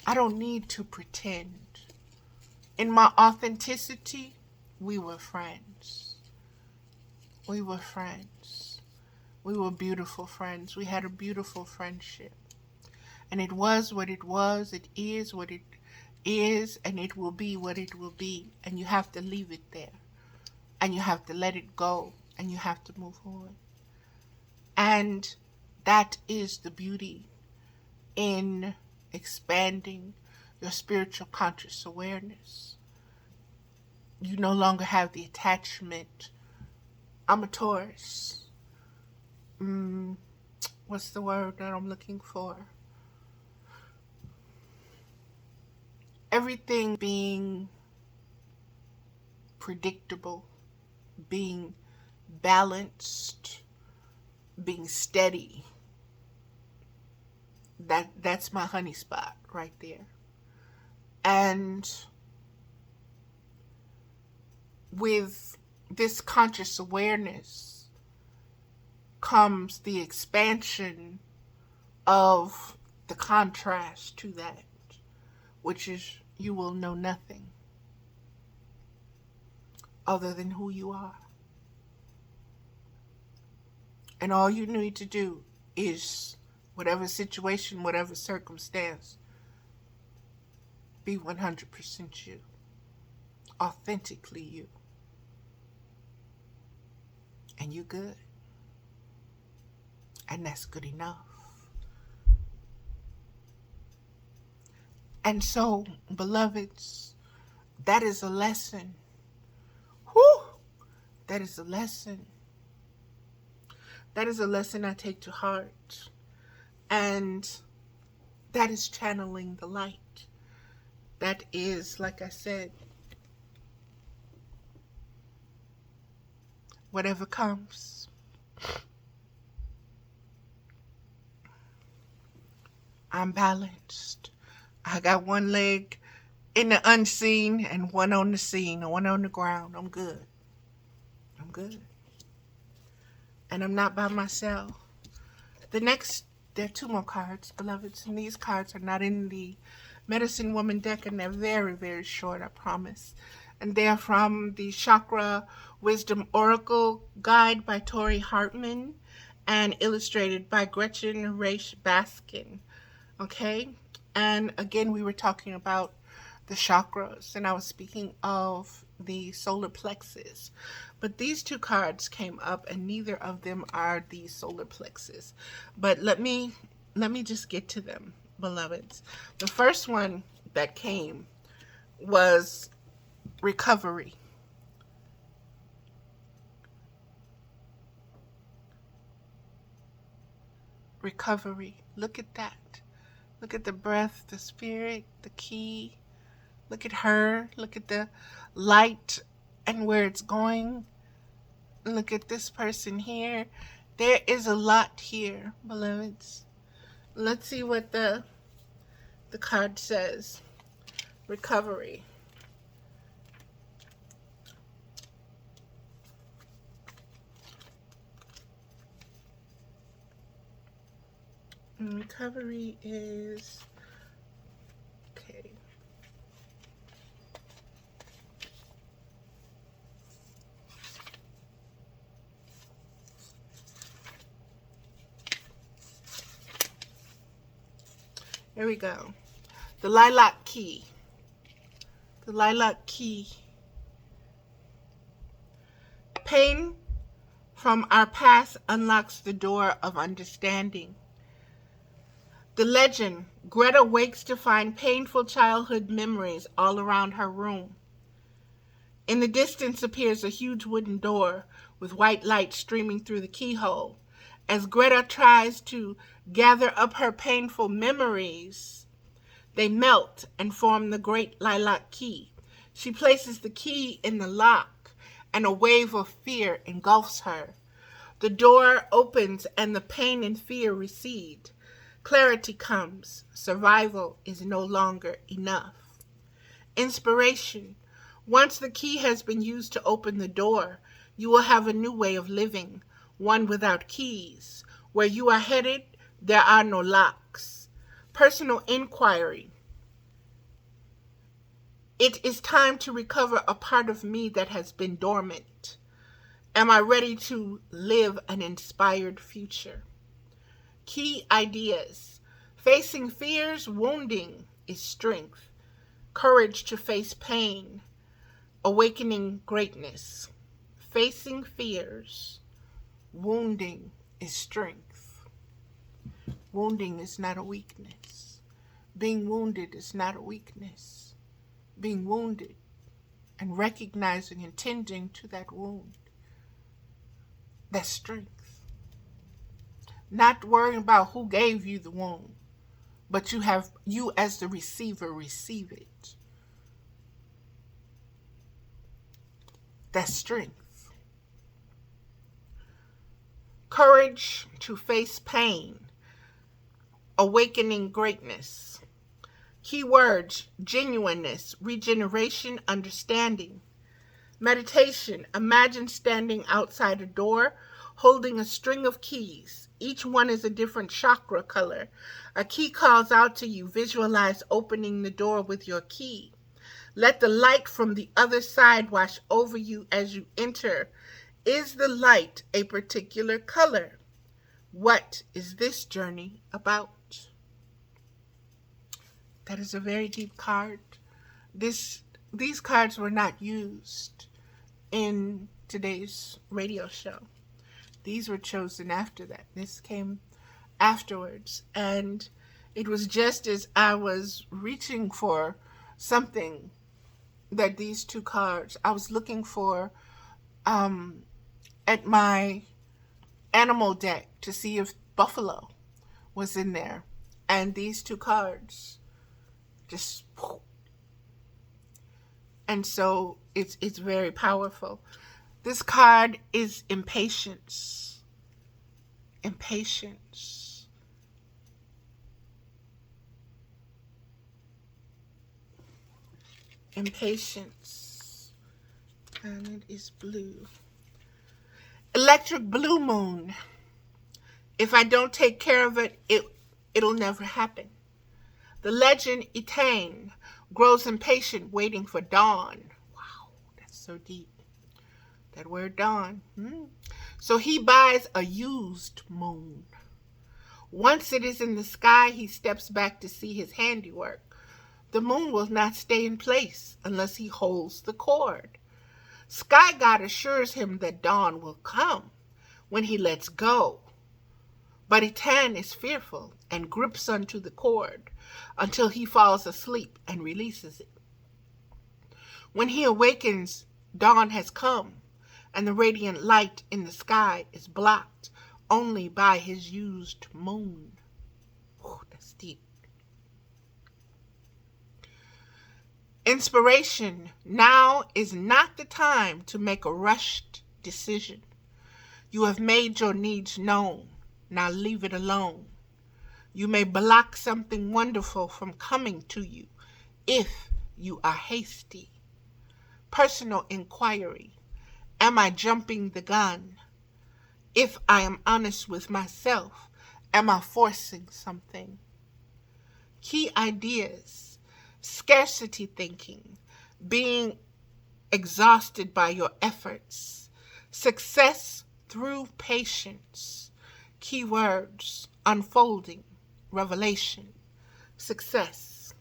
I don't need to pretend. In my authenticity, we were friends. We were friends. We were beautiful friends. We had a beautiful friendship. And it was what it was. It is what it is. And it will be what it will be. And you have to leave it there. And you have to let it go. And you have to move on. And that is the beauty in expanding your spiritual conscious awareness. You no longer have the attachment. I'm a Taurus. What's the word that I'm looking for? Everything being predictable, being balanced, being steady. That's my honey spot right there. And with this conscious awareness comes the expansion of the contrast to that, which is you will know nothing other than who you are. And all you need to do is, whatever situation, whatever circumstance, be 100% you, authentically you. And you good. And that's good enough. And so, beloveds, that is a lesson. Whew! That is a lesson. That is a lesson I take to heart. And that is channeling the light. That is, like I said, whatever comes. I'm balanced. I got one leg in the unseen and one on the scene, and one on the ground. I'm good. I'm good. And I'm not by myself. There are two more cards, beloveds, and these cards are not in the Medicine Woman deck, and they're very, very short, I promise. And they're from the Chakra Wisdom Oracle Guide by Tori Hartman and illustrated by Gretchen Raish Baskin. Okay? And again, we were talking about the chakras, and I was speaking of the solar plexus. But these two cards came up, and neither of them are the solar plexus. But let me just get to them, beloveds. The first one that came was recovery. Recovery. Look at that. Look at the breath, the spirit, the key. Look at her. Look at the light and where it's going. Look at this person here. There is a lot here, beloveds. Let's see what the card says. Recovery. And recovery is okay. Here we go. The lilac key. The lilac key Pain from our past unlocks the door of understanding. The legend, Greta wakes to find painful childhood memories all around her room. In the distance appears a huge wooden door with white light streaming through the keyhole. As Greta tries to gather up her painful memories, they melt and form the great lilac key. She places the key in the lock, and a wave of fear engulfs her. The door opens and the pain and fear recede. Clarity comes. Survival is no longer enough. Inspiration. Once the key has been used to open the door, you will have a new way of living, one without keys. Where you are headed, there are no locks. Personal inquiry. It is time to recover a part of me that has been dormant. Am I ready to live an inspired future? Key ideas. Facing fears, wounding is strength. Courage to face pain. Awakening greatness. Facing fears, wounding is strength. Wounding is not a weakness. Being wounded is not a weakness. Being wounded and recognizing and tending to that wound, that's strength. Not worrying about who gave you the wound, but you as the receiver receive it. That's strength. Courage to face pain. Awakening greatness. Keywords: genuineness, regeneration, understanding. Meditation. Imagine standing outside a door holding a string of keys. Each one is a different chakra color. A key calls out to you. Visualize opening the door with your key. Let the light from the other side wash over you as you enter. Is the light a particular color? What is this journey about? That is a very deep card. These cards were not used in today's radio show. These were chosen after that. This came afterwards. And it was just as I was reaching for something that these two cards, I was looking for at my animal deck to see if buffalo was in there. And these two cards just, and so it's very powerful. This card is impatience. Impatience. Impatience. And it is blue. Electric blue moon. If I don't take care of it, it'll never happen. The legend Etain grows impatient waiting for dawn. Wow, that's so deep. That word dawn. So he buys a used moon. Once it is in the sky, he steps back to see his handiwork. The moon will not stay in place unless he holds the cord. Sky God assures him that dawn will come when he lets go. But Etain is fearful and grips onto the cord until he falls asleep and releases it. When he awakens, dawn has come, and the radiant light in the sky is blocked only by his used moon. Whew, that's deep. Inspiration. Now is not the time to make a rushed decision. You have made your needs known. Now leave it alone. You may block something wonderful from coming to you if you are hasty. Personal inquiry. Am I jumping the gun? If I am honest with myself, am I forcing something? Key ideas. Scarcity thinking. Being exhausted by your efforts. Success through patience. Keywords: unfolding, revelation, success.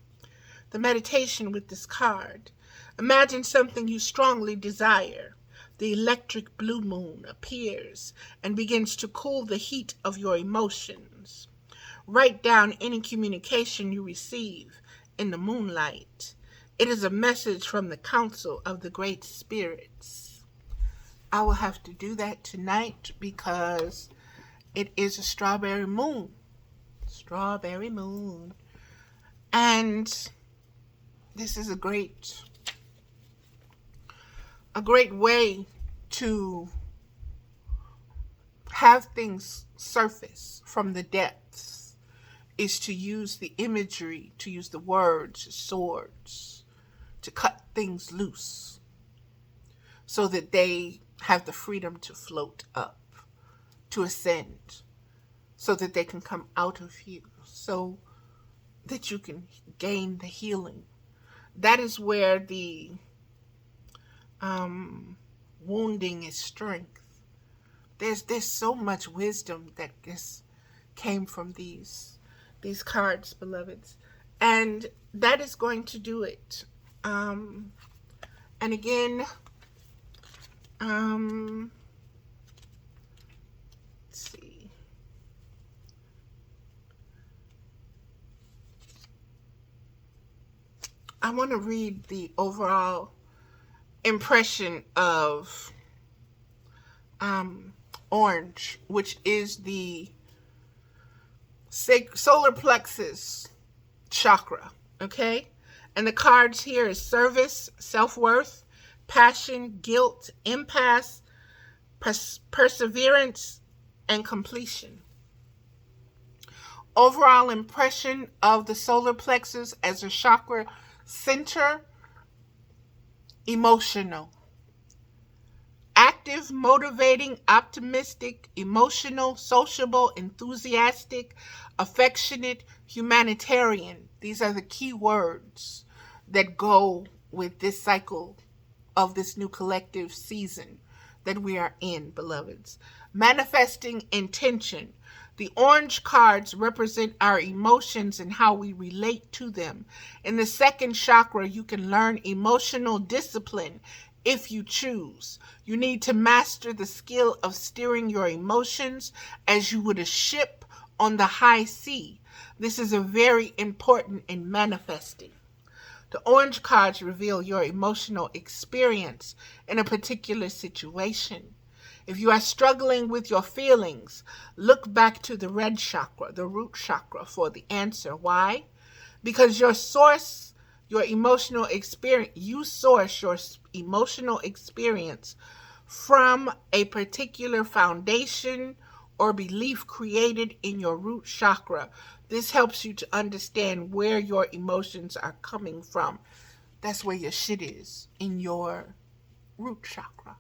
The meditation with this card. Imagine something you strongly desire. the electric blue moon appears and begins to cool the heat of your emotions. Write down any communication you receive in the moonlight. It is a message from the council of the great spirits. I will have to do that tonight because it is a strawberry moon. Strawberry moon. And this is a great way to have things surface from the depths, is to use the imagery, to use the words, swords, to cut things loose so that they have the freedom to float up, to ascend, so that they can come out of you, so that you can gain the healing. That is where the wounding is strength. There's so much wisdom that just came from these cards, beloveds, and that is going to do it. And again, let's see. I want to read the overall impression of orange, which is the solar plexus chakra, okay? And the cards here is service, self-worth, passion, guilt, impasse, perseverance, and completion. Overall impression of the solar plexus as a chakra center: emotional. Active, motivating, optimistic, emotional, sociable, enthusiastic, affectionate, humanitarian. These are the key words that go with this cycle of this new collective season that we are in, beloveds. Manifesting intention. The orange cards represent our emotions and how we relate to them. In the second chakra, you can learn emotional discipline if you choose. You need to master the skill of steering your emotions as you would a ship on the high sea. This is a very important in manifesting. The orange cards reveal your emotional experience in a particular situation. If you are struggling with your feelings, look back to the red chakra, the root chakra, for the answer. Why? Because you source your emotional experience from a particular foundation or belief created in your root chakra. This helps you to understand where your emotions are coming from. That's where your shit is, in your root chakra.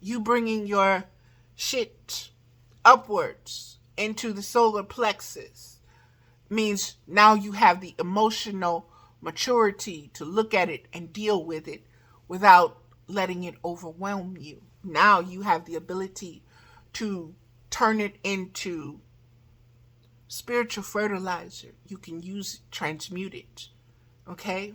You bringing your shit upwards into the solar plexus means now you have the emotional maturity to look at it and deal with it without letting it overwhelm you. Now you have the ability to turn it into spiritual fertilizer. You can use it, transmute it. Okay?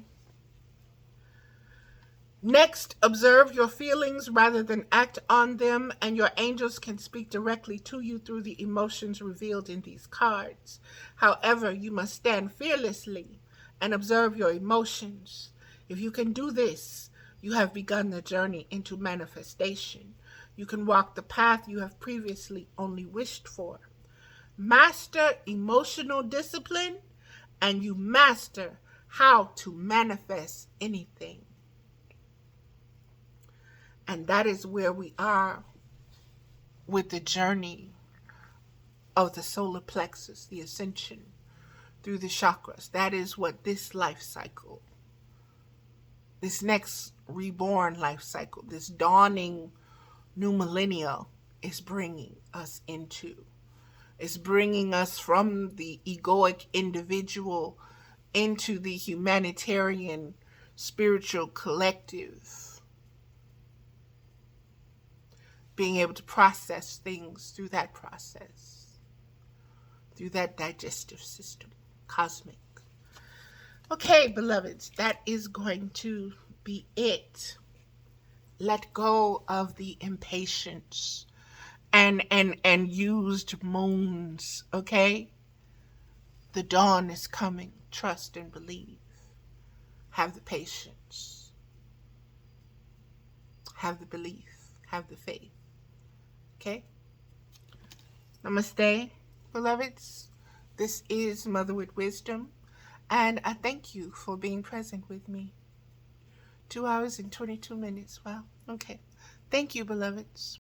Next, observe your feelings rather than act on them, and your angels can speak directly to you through the emotions revealed in these cards. However, you must stand fearlessly and observe your emotions. If you can do this, you have begun the journey into manifestation. You can walk the path you have previously only wished for. Master emotional discipline, and you master how to manifest anything. And that is where we are with the journey of the solar plexus, the ascension through the chakras. That is what this life cycle, this next reborn life cycle, this dawning new millennial is bringing us into. It's bringing us from the egoic individual into the humanitarian spiritual collective. Being able to process things through that process, through that digestive system, cosmic. Okay, beloveds, that is going to be it Let go of the impatience and used moans, okay? The dawn is coming. Trust and believe. Have the patience. Have the belief. Have the faith. Okay? Namaste, beloveds. This is Mother with Wisdom, and I thank you for being present with me. 2 hours and 22 minutes. Wow. Okay. Thank you, beloveds.